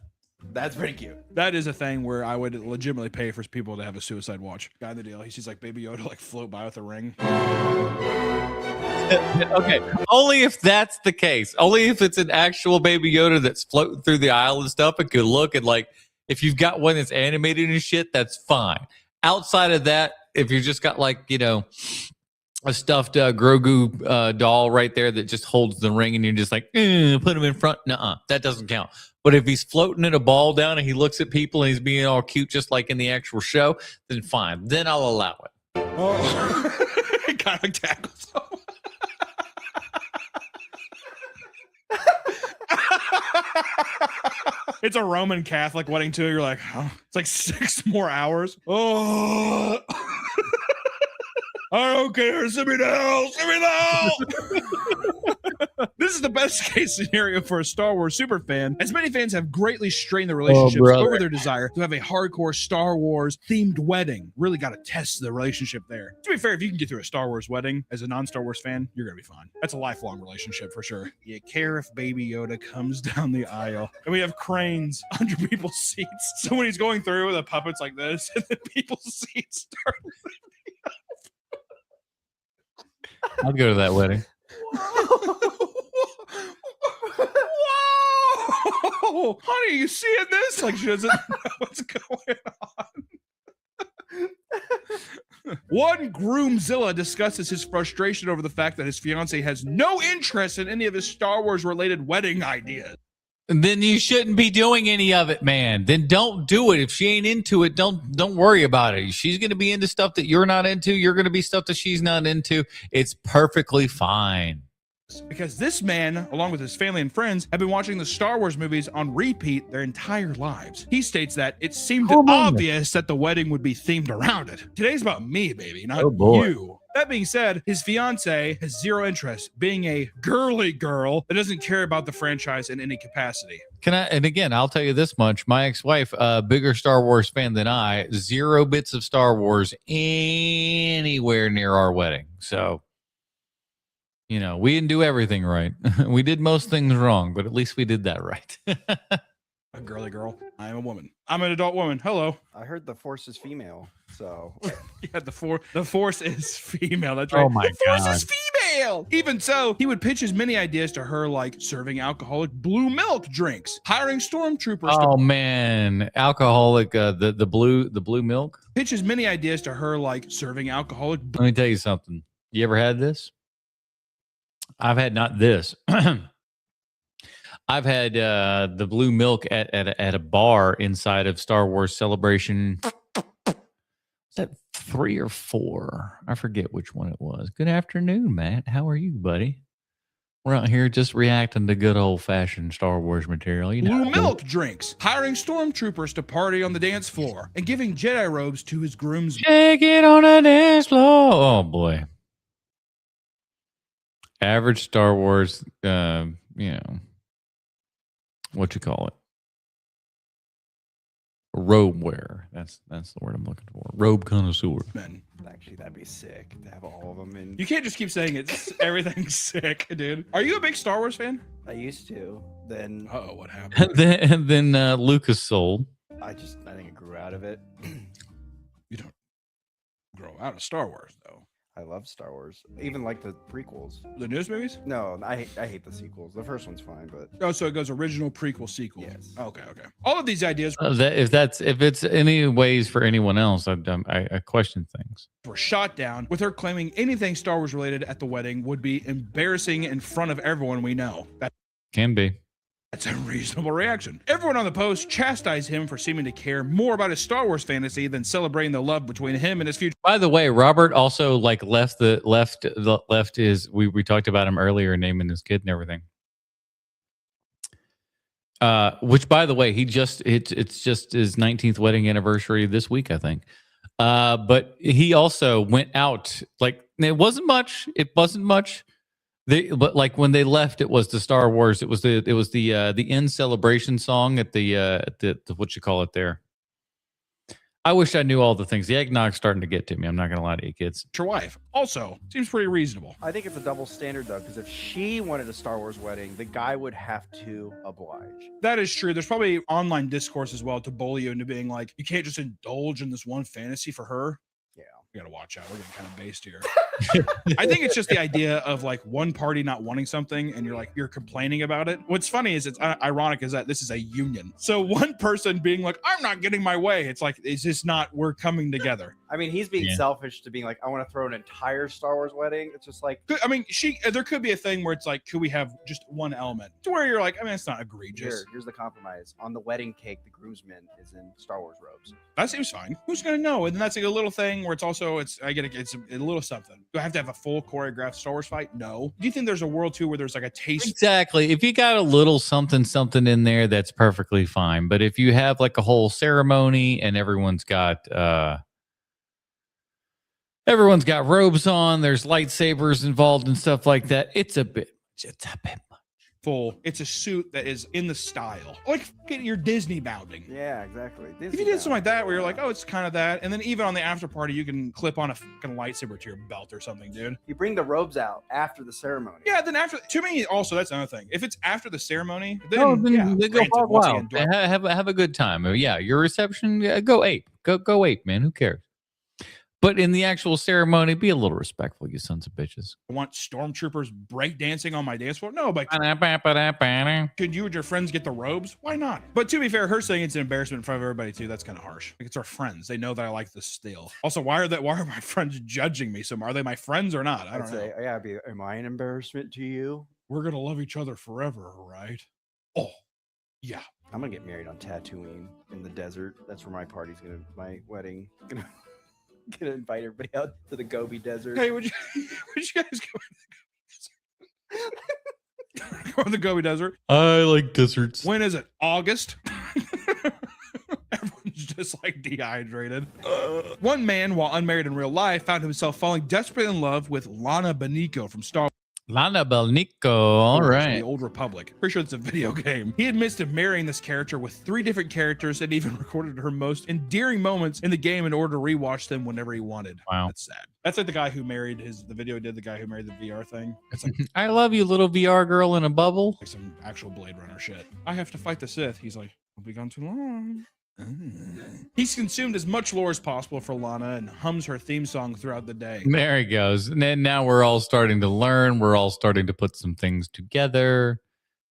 That's pretty cute. That is a thing where I would legitimately pay for people to have a suicide watch. Guy in the deal. He sees like Baby Yoda like float by with a ring. Okay, only if that's the case. Only if it's an actual Baby Yoda that's floating through the aisle and stuff and could look and like, if you've got one that's animated and shit, that's fine. Outside of that, if you just got like, you know, a stuffed Grogu doll right there that just holds the ring and you're just like, put him in front. Nuh-uh, that doesn't count. But if he's floating in a ball down and he looks at people and he's being all cute just like in the actual show, then fine. Then I'll allow it. Oh, it kind of tackles him. It's a Roman Catholic wedding too. You're like, oh, it's like 6 more hours. Oh, I don't care. Send me down. Send me down. This is the best case scenario for a Star Wars super fan, as many fans have greatly strained their relationships over their desire to have a hardcore Star Wars themed wedding. Really got to test the relationship there. To be fair, if you can get through a Star Wars wedding as a non-Star Wars fan, you're gonna be fine. That's a lifelong relationship for sure. You care if Baby Yoda comes down the aisle, and we have cranes under people's seats. So when he's going through, the puppets like this, and then people's seats start. I'll go to that wedding. Whoa! Honey, you seeing this? Like she doesn't know what's going on. One groomzilla discusses his frustration over the fact that his fiance has no interest in any of his Star Wars related wedding ideas. Then you shouldn't be doing any of it, man. Then don't do it. If she ain't into it, don't worry about it. She's going to be into stuff that you're not into. You're going to be stuff that she's not into. It's perfectly fine. Because this man, along with his family and friends, have been watching the Star Wars movies on repeat their entire lives. He states that it seemed obvious that the wedding would be themed around it. Today's about me, baby, not you. That being said, his fiance has zero interest, being a girly girl that doesn't care about the franchise in any capacity. And again, I'll tell you this much. My ex-wife, a bigger Star Wars fan than I, 0 bits of Star Wars anywhere near our wedding. So, you know, we didn't do everything right. We did most things wrong, but at least we did that right. A girly girl. I am a woman. I'm an adult woman. Hello. I heard the Force is female, so yeah, the Force is female. That's right. Oh my God. The Force is female. Even so, he would pitch as many ideas to her, like serving alcoholic blue milk drinks, hiring stormtroopers. Oh man, alcoholic. The blue milk. Pitch as many ideas to her, like serving alcoholic. Let me tell you something. You ever had this? I've had not this. I've had the blue milk at a bar inside of Star Wars Celebration. Was that 3 or 4? I forget which one it was. Good afternoon, Matt. How are you, buddy? We're out here just reacting to good old-fashioned Star Wars material. You know, blue milk drinks, hiring stormtroopers to party on the dance floor, and giving Jedi robes to his grooms. Take it on a dance floor. Oh, boy. Average Star Wars, you know, what you call it? Robe wearer. That's the word I'm looking for. Robe connoisseur. Men. Actually, that'd be sick to have all of them in. You can't just keep saying it's everything's sick, dude. Are you a big Star Wars fan? I used to. Then. Uh-oh, what happened? and then Lucas sold. I think I grew out of it. You don't grow out of Star Wars, though. I love Star Wars, even like the prequels. The newest movies? No, I hate the sequels. The first one's fine, but oh, so it goes original, prequel, sequel. Yes. Okay. All of these ideas. If it's any ways for anyone else, I question things. Were shot down with her claiming anything Star Wars related at the wedding would be embarrassing in front of everyone we know. That can be. That's a reasonable reaction. Everyone on the post chastised him for seeming to care more about his Star Wars fantasy than celebrating the love between him and his future. By the way, Robert also like left his. We talked about him earlier, naming his kid and everything. Which, by the way, it's just his 19th wedding anniversary this week, I think. But he also went out like it wasn't much. But like when they left, it was the Star Wars. It was the end celebration song at the what you call it there. I wish I knew all the things. The eggnog's starting to get to me. I'm not going to lie to you, kids. Your wife also seems pretty reasonable. I think it's a double standard though, because if she wanted a Star Wars wedding, the guy would have to oblige. That is true. There's probably online discourse as well to bully you into being like, you can't just indulge in this one fantasy for her. Yeah, we gotta watch out. We're getting kind of based here. I think it's just the idea of like one party not wanting something and you're complaining about it. What's funny is it's ironic is that this is a union. So one person being like, I'm not getting my way. It's like, it's just not, we're coming together. I mean, he's being selfish to being like, I want to throw an entire Star Wars wedding. It's just like, I mean, there could be a thing where it's like, could we have just one element to where you're like, I mean, it's not egregious. Here's the compromise. On the wedding cake, the groomsman is in Star Wars robes. That seems fine. Who's gonna know? And then that's like a little thing where it's also it's a little something. Do I have to have a full choreographed Star Wars fight? No. Do you think there's a world too where there's like a taste? Exactly. If you got a little something in there, that's perfectly fine. But if you have like a whole ceremony and everyone's got robes on, there's lightsabers involved and stuff like that, it's a bit much. Full. It's a suit that is in the style. Like get your Disney bounding. Yeah, exactly. Disney if you did something like that where you're like, oh, it's kind of that. And then even on the after party, you can clip on a fucking lightsaber to your belt or something, dude. You bring the robes out after the ceremony. Yeah, then after, to me, also, that's another thing. If it's after the ceremony, then, they go hog wild. Have a good time. Yeah, your reception, go ape. Go ape, man. Who cares? But in the actual ceremony, be a little respectful, you sons of bitches. I want stormtroopers breakdancing on my dance floor? No, but could you and your friends get the robes? Why not? But to be fair, her saying it's an embarrassment in front of everybody too, that's kind of harsh. Like, it's our friends. They know that I like this still. Also, why are my friends judging me? So are they my friends or not? I don't know. Yeah, am I an embarrassment to you? We're going to love each other forever, right? Oh, yeah. I'm going to get married on Tatooine in the desert. That's where my wedding gonna invite everybody out to the Gobi Desert. Hey, would you guys go to the Gobi Desert? I like deserts. When is it? August? Everyone's just like dehydrated. One man, while unmarried in real life, found himself falling desperately in love with Lana Beniko from Star Wars. Lana Beniko, all right. The Old Republic. Pretty sure it's a video game. He admits to marrying this character with 3 different characters and even recorded her most endearing moments in the game in order to rewatch them whenever he wanted. Wow. That's sad. That's like the guy who married the guy who married the VR thing. It's like, I love you, little VR girl in a bubble. Like some actual Blade Runner shit. I have to fight the Sith. He's like, I'll be gone too long. He's consumed as much lore as possible for Lana and hums her theme song throughout the day. There he goes. And then now we're all starting to learn. We're all starting to put some things together.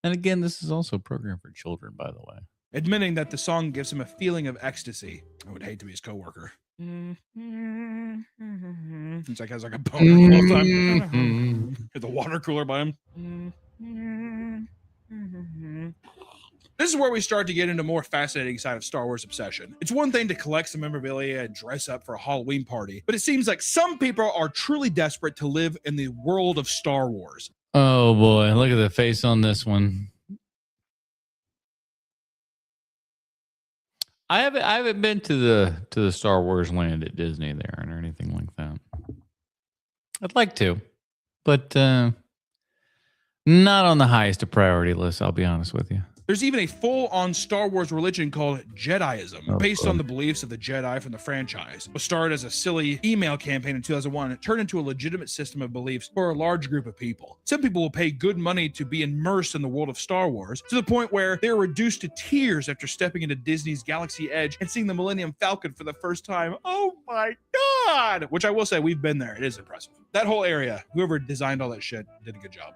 And again, this is also a program for children, by the way. Admitting that the song gives him a feeling of ecstasy. I would hate to be his coworker. He's like has like a boner the whole time. The water cooler by him. This is where we start to get into more fascinating side of Star Wars obsession. It's one thing to collect some memorabilia and dress up for a Halloween party, but it seems like some people are truly desperate to live in the world of Star Wars. Oh boy, look at the face on this one. I haven't been to the Star Wars land at Disney there or anything like that. I'd like to, but not on the highest of priority list, I'll be honest with you. There's even a full-on Star Wars religion called Jediism, based on the beliefs of the Jedi from the franchise. What started as a silly email campaign in 2001, it turned into a legitimate system of beliefs for a large group of people. Some people will pay good money to be immersed in the world of Star Wars, to the point where they're reduced to tears after stepping into Disney's Galaxy Edge and seeing the Millennium Falcon for the first time. Oh my God! Which I will say, we've been there. It is impressive. That whole area, whoever designed all that shit did a good job.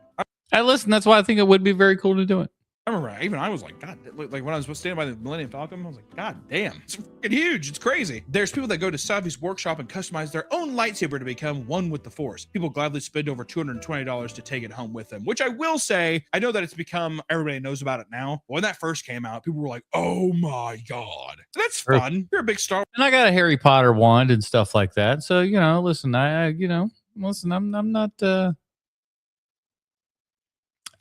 Hey, listen, that's why I think it would be very cool to do it. I remember I was like, God, like when I was standing by the Millennium Falcon, I was like, God damn, it's fucking huge. It's crazy. There's people that go to Savi's workshop and customize their own lightsaber to become one with the Force. People gladly spend over $220 to take it home with them, which I will say, I know that it's become, everybody knows about it now. When that first came out, people were like, oh my God. So that's fun. You're a big Star Wars. And I got a Harry Potter wand and stuff like that. So, listen, I'm not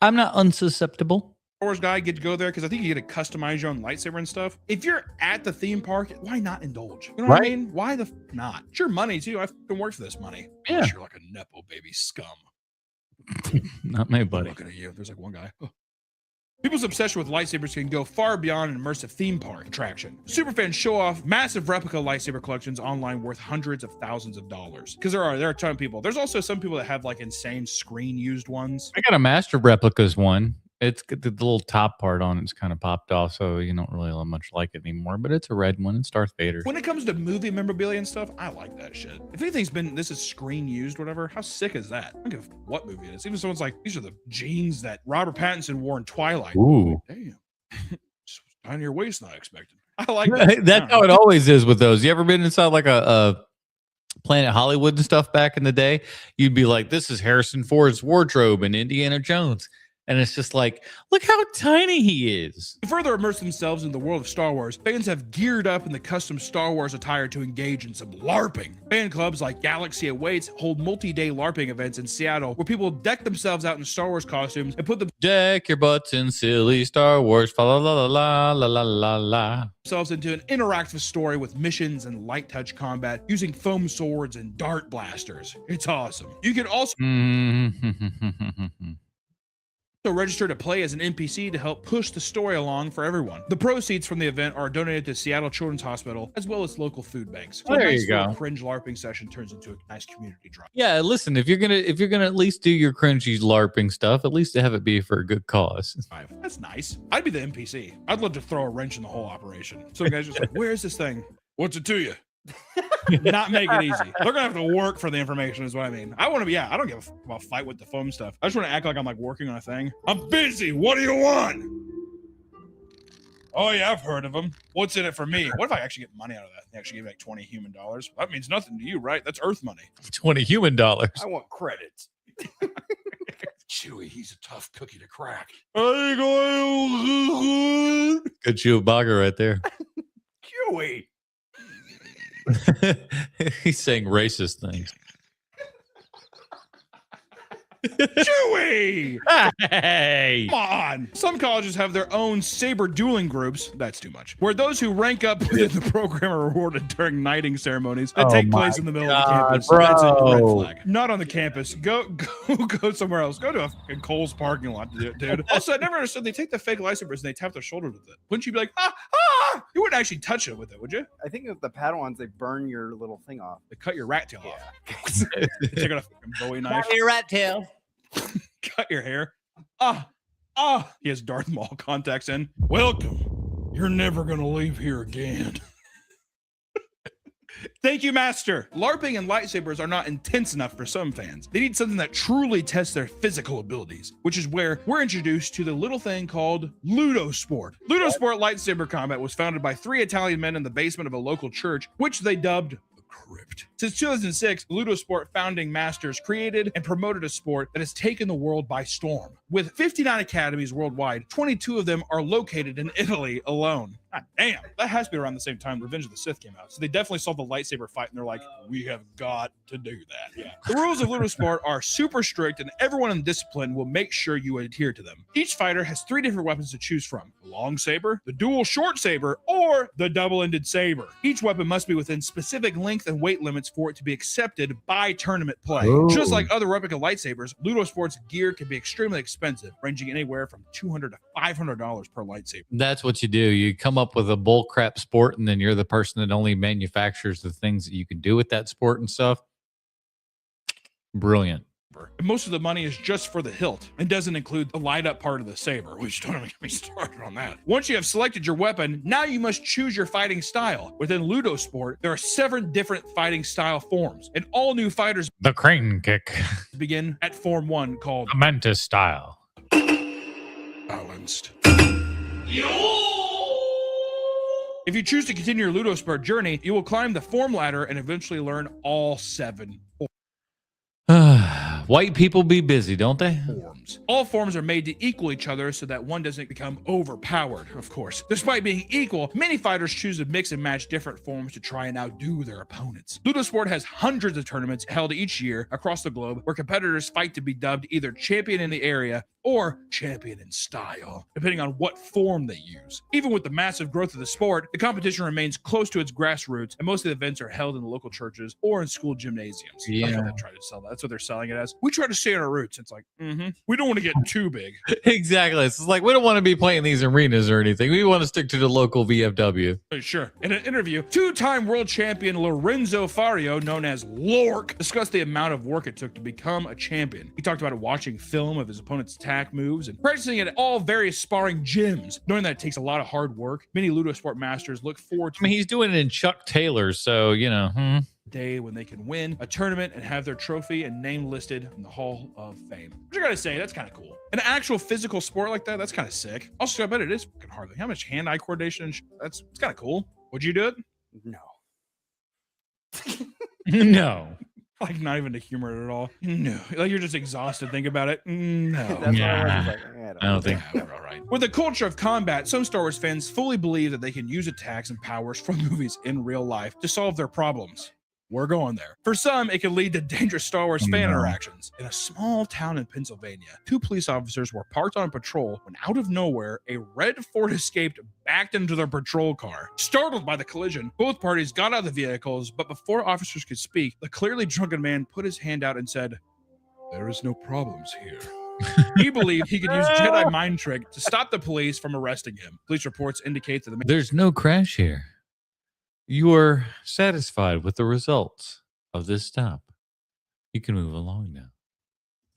unsusceptible. Wars guy get to go there because I think you get to customize your own lightsaber and stuff. If you're at the theme park, why not indulge? You know what I mean? Why the not? It's your money too. I fucking work for this money. Yeah. You're like a nepo baby scum. Not my I'm buddy. looking at you. There's like one guy. Oh. People's obsession with lightsabers can go far beyond an immersive theme park attraction. Superfans show off massive replica lightsaber collections online worth hundreds of thousands of dollars. Because there are a ton of people. There's also some people that have like insane screen used ones. I got a Master Replicas one. It's got the little top part on it's kind of popped off, so you don't really much like it anymore. But it's a red one. It's Darth Vader. When it comes to movie memorabilia and stuff, I like that shit. If this is screen used, whatever, how sick is that? I don't give a what movie it is. Even someone's like, these are the jeans that Robert Pattinson wore in Twilight. Ooh. Damn. Tiny your waist than I expected. I like that. That's how it always is with those. You ever been inside like a Planet Hollywood and stuff back in the day? You'd be like, this is Harrison Ford's wardrobe in Indiana Jones. And it's just like, look how tiny he is. To further immerse themselves in the world of Star Wars, fans have geared up in the custom Star Wars attire to engage in some LARPing. Fan clubs like Galaxy Awaits hold multi-day LARPing events in Seattle where people deck themselves out in Star Wars costumes and put Deck your butts in silly Star Wars. La la la la la la la. themselves into an interactive story with missions and light touch combat using foam swords and dart blasters. It's awesome. You can also register to play as an NPC to help push the story along for everyone. The proceeds from the event are donated to Seattle Children's Hospital as well as local food banks. So There a you go. Cringe LARPing session turns into a nice community drive. Yeah, listen, if you're gonna at least do your cringy LARPing stuff, at least have it be for a good cause. That's nice. I'd be the NPC. I'd love to throw a wrench in the whole operation. So the guy's just like, where's this thing? What's it to you? Not make it easy. They're gonna have to work for the information is what I mean. I want to be, I don't give a fuck about fight with the foam stuff. I just want to act like I'm like working on a thing. I'm busy. What do you want? Oh yeah, I've heard of them. What's in it for me? What if I actually get money out of that? They actually give me like $20 human. That means nothing to you, right? That's Earth money. $20 human. I want credits. Chewie, he's a tough cookie to crack. Good Chewbacca right there. Chewie. He's saying racist things. Chewie! Hey! Come on! Some colleges have their own saber dueling groups. That's too much. Where those who rank up within the program are rewarded during knighting ceremonies that take place in the middle of the campus. bro. That's a red flag. Not on the campus. Go somewhere else. Go to a fucking Kohl's parking lot, dude. Also, I never understood. They take the fake lightsabers and they tap their shoulder with it. Wouldn't you be like, You wouldn't actually touch it with it, would you? I think with the Padawans, they burn your little thing off. They cut your rat tail off. They take out a fucking Bowie knife. Your rat tail. Cut your hair. He has Darth Maul contacts in. Welcome. You're never gonna leave here again. Thank you, Master. LARPing and lightsabers are not intense enough for some fans. They need something that truly tests their physical abilities, which is where we're introduced to the little thing called Ludosport. Ludosport lightsaber combat was founded by 3 Italian men in the basement of a local church, which they dubbed Crypt. Since 2006, Ludosport founding masters created and promoted a sport that has taken the world by storm. With 59 academies worldwide, 22 of them are located in Italy alone. God damn, that has to be around the same time Revenge of the Sith came out. So they definitely saw the lightsaber fight and they're like, we have got to do that. Yeah. The rules of Ludosport are super strict and everyone in the discipline will make sure you adhere to them. Each fighter has 3 different weapons to choose from: the long saber, the dual short saber, or the double-ended saber. Each weapon must be within specific length and weight limits for it to be accepted by tournament play. Ooh. Just like other replica lightsabers, Ludosport's gear can be extremely expensive, ranging anywhere from $200 to $500 per lightsaber. That's what you do. You come up with a bull crap sport, and then you're the person that only manufactures the things that you can do with that sport and stuff. Brilliant. And most of the money is just for the hilt and doesn't include the light up part of the saber, which don't even get me started on that. Once you have selected your weapon, now you must choose your fighting style. Within Ludosport, there are 7 different fighting style forms, and all new fighters The crane kick. begin at Form 1 called The Mantis style. Balanced. If you choose to continue your Ludosport journey, you will climb the form ladder and eventually learn all 7 White people be busy, don't they? forms. All forms are made to equal each other so that one doesn't become overpowered, of course. Despite being equal, many fighters choose to mix and match different forms to try and outdo their opponents. Ludosport has hundreds of tournaments held each year across the globe where competitors fight to be dubbed either champion in the area or champion in style, depending on what form they use. Even with the massive growth of the sport, the competition remains close to its grassroots, and most of the events are held in local churches or in school gymnasiums. That's what they try to sell. That's what they're selling it as. We try to stay on our roots. It's like, we don't want to get too big. Exactly. It's like we don't want to be playing these arenas or anything. We want to stick to the local VFW. Sure. In an interview, two-time world champion Lorenzo Fario, known as Lork, discussed the amount of work it took to become a champion. He talked about watching film of his opponent's attack moves and practicing at all various sparring gyms, knowing that it takes a lot of hard work. Many Ludosport masters look forward to he's doing it in Chuck Taylor, so, day when they can win a tournament and have their trophy and name listed in the Hall of Fame. Which I gotta say, that's kind of cool. An actual physical sport like that's kind of sick. Also, I bet it is fucking hard. Like, how much hand-eye coordination and it's kind of cool. Would you do it? No. No. Like, not even to humor it at all. No. Like, you're just exhausted. Think about it. No. That's why I was like, I don't think. We're all right. With the culture of combat, some Star Wars fans fully believe that they can use attacks and powers from movies in real life to solve their problems. We're going there. For some, it can lead to dangerous Star Wars fan interactions. In a small town in Pennsylvania, 2 police officers were parked on patrol when out of nowhere, a red Ford Escape backed into their patrol car. Startled by the collision, both parties got out of the vehicles, but before officers could speak, the clearly drunken man put his hand out and said, "There is no problems here." He believed he could use Jedi mind trick to stop the police from arresting him. Police reports indicate that there's no crash here. You are satisfied with the results of this stop. You can move along now.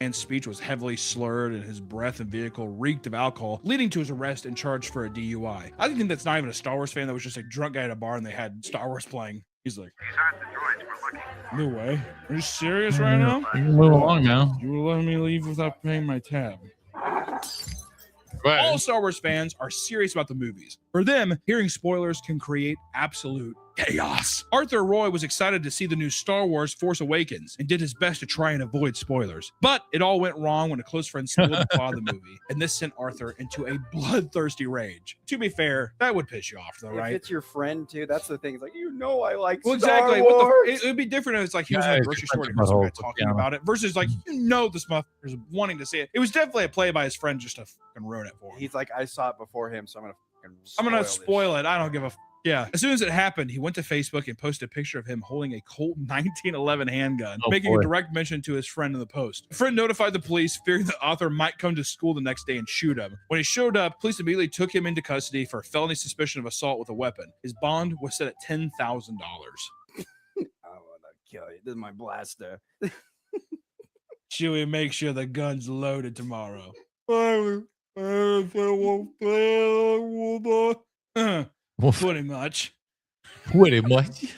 man's speech was heavily slurred and his breath and vehicle reeked of alcohol, leading to his arrest and charge for a DUI. I think that's not even a Star Wars fan. That was just a drunk guy at a bar and they had Star Wars playing. He's like, no way. Are you serious right now? Move along now. You will let me leave without paying my tab. All Star Wars fans are serious about the movies. For them, hearing spoilers can create absolute chaos. Arthur Roy was excited to see the new Star Wars Force Awakens and did his best to try and avoid spoilers. But it all went wrong when a close friend spoiled the plot of the movie, and this sent Arthur into a bloodthirsty rage. To be fair, that would piss you off, though, right? If it's your friend, too, that's the thing. It's like, you know I like well, Star exactly. Wars. It would be different if it's like he was in a grocery store and some guy talking about it versus like, you know, this motherfucker's wanting to see it. It was definitely a play by his friend just to fucking ruin it for him. He's like, I saw it before him, so I'm gonna spoil it. I don't give a yeah. As soon as it happened, he went to Facebook and posted a picture of him holding a Colt 1911 handgun, making a direct mention to his friend in the post. A friend notified the police, fearing the author might come to school the next day and shoot him. When he showed up, police immediately took him into custody for felony suspicion of assault with a weapon. His bond was set at $10,000. I want to kill you. This is my blaster. Chewie, make sure the gun's loaded tomorrow. Pretty much. Pretty much.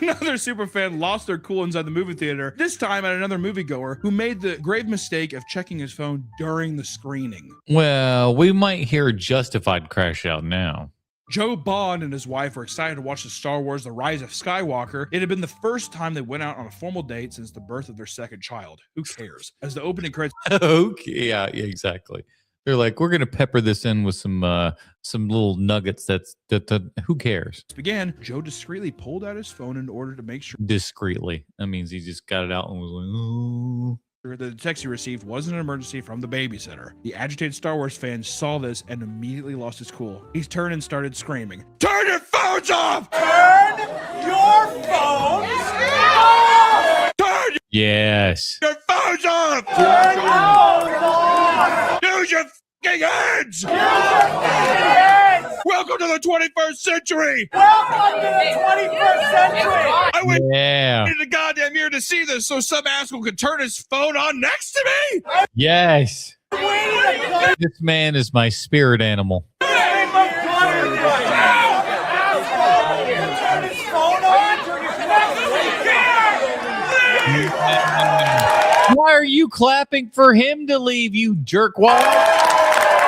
Another super fan lost their cool inside the movie theater, this time at another moviegoer who made the grave mistake of checking his phone during the screening. Well, we might hear a justified crash out now. Joe Bond and his wife were excited to watch the Star Wars The Rise of Skywalker. It had been the first time they went out on a formal date since the birth of their second child. Who cares? As the opening credits... Okay, yeah, exactly. They're like, we're going to pepper this in with some little nuggets that who cares? Began, Joe discreetly pulled out his phone in order to make sure... Discreetly. That means he just got it out and was like, oh... The text he received wasn't an emergency from the babysitter. The agitated Star Wars fan saw this and immediately lost his cool. He turned and started screaming, "Turn your phones off! Turn your phones off! Turn yes. your phones off! Turn your phones off! Use your fucking hands! Use your fucking hands! Welcome to the 21st century! Welcome to the 21st century! I went into the goddamn mirror to see this so some asshole could turn his phone on next to me! Yes. This man is my spirit animal. Why are you clapping for him to leave, you jerkwad?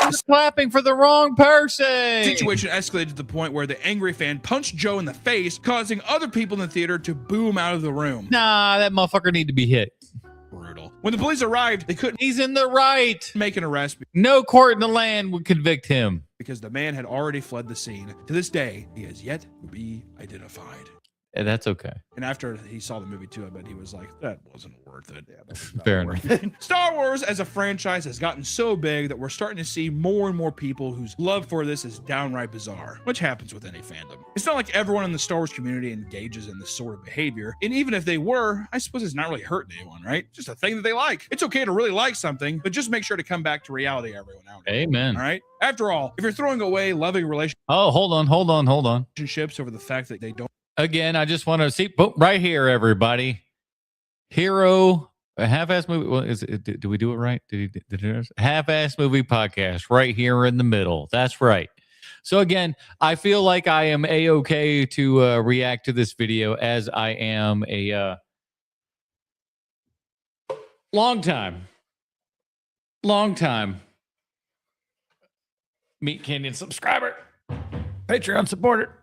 Just clapping for the wrong person. The situation escalated to the point where the angry fan punched Joe in the face, causing other people in the theater to boo him out of the room. Nah, that motherfucker need to be hit. Brutal. When the police arrived, they couldn't... He's in the right. ...make an arrest. No court in the land would convict him. Because the man had already fled the scene. To this day, he has yet to be identified. That's okay. And after he saw the movie too, I bet he was like, that wasn't worth it. Yeah, Fair enough. Star Wars as a franchise has gotten so big that we're starting to see more and more people whose love for this is downright bizarre, which happens with any fandom. It's not like everyone in the Star Wars community engages in this sort of behavior. And even if they were, I suppose it's not really hurting anyone, right? Just a thing that they like. It's okay to really like something, but just make sure to come back to reality every now and then. Amen. All right? After all, if you're throwing away loving relationships. Oh, hold on. Over the fact that they don't. Again, I just want to see right here, everybody. Hero, a half-ass movie. Well, did we do it right? Did half-ass movie podcast right here in the middle. That's right. So again, I feel like I am a-okay to react to this video as I am a long time Meat Canyon subscriber, Patreon supporter.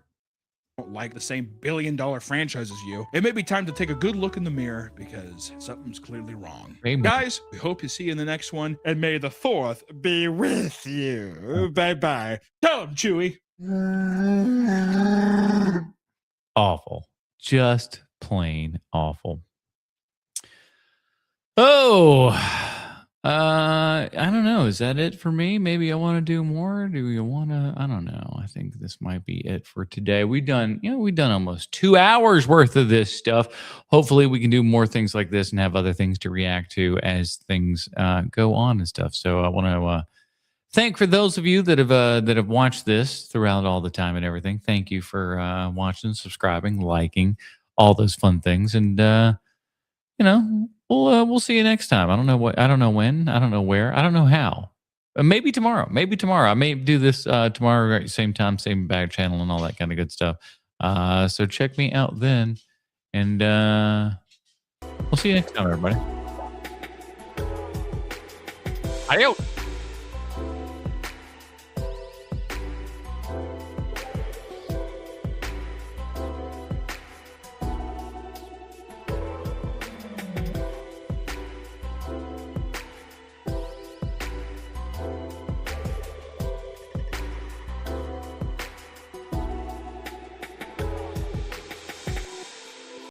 Don't like the same billion-dollar franchise as you, it may be time to take a good look in the mirror because something's clearly wrong. Amen. Guys, we hope to see you in the next one, and may the 4th be with you. Bye-bye. Tell him, Chewie. Awful. Just plain awful. Oh, I don't know. Is that it for me? Maybe I want to do more. Do you want to? I don't know. I think this might be it for today. We've done almost 2 hours worth of this stuff. Hopefully we can do more things like this and have other things to react to as things go on and stuff. So I want to thank for those of you that have watched this throughout all the time and everything. Thank you for watching, subscribing, liking, all those fun things. And we'll see you next time. I don't know when, I don't know where, I don't know how. Maybe tomorrow. I may do this tomorrow, same time, same bag channel, and all that kind of good stuff. So check me out then, and we'll see you next time, everybody. Adios.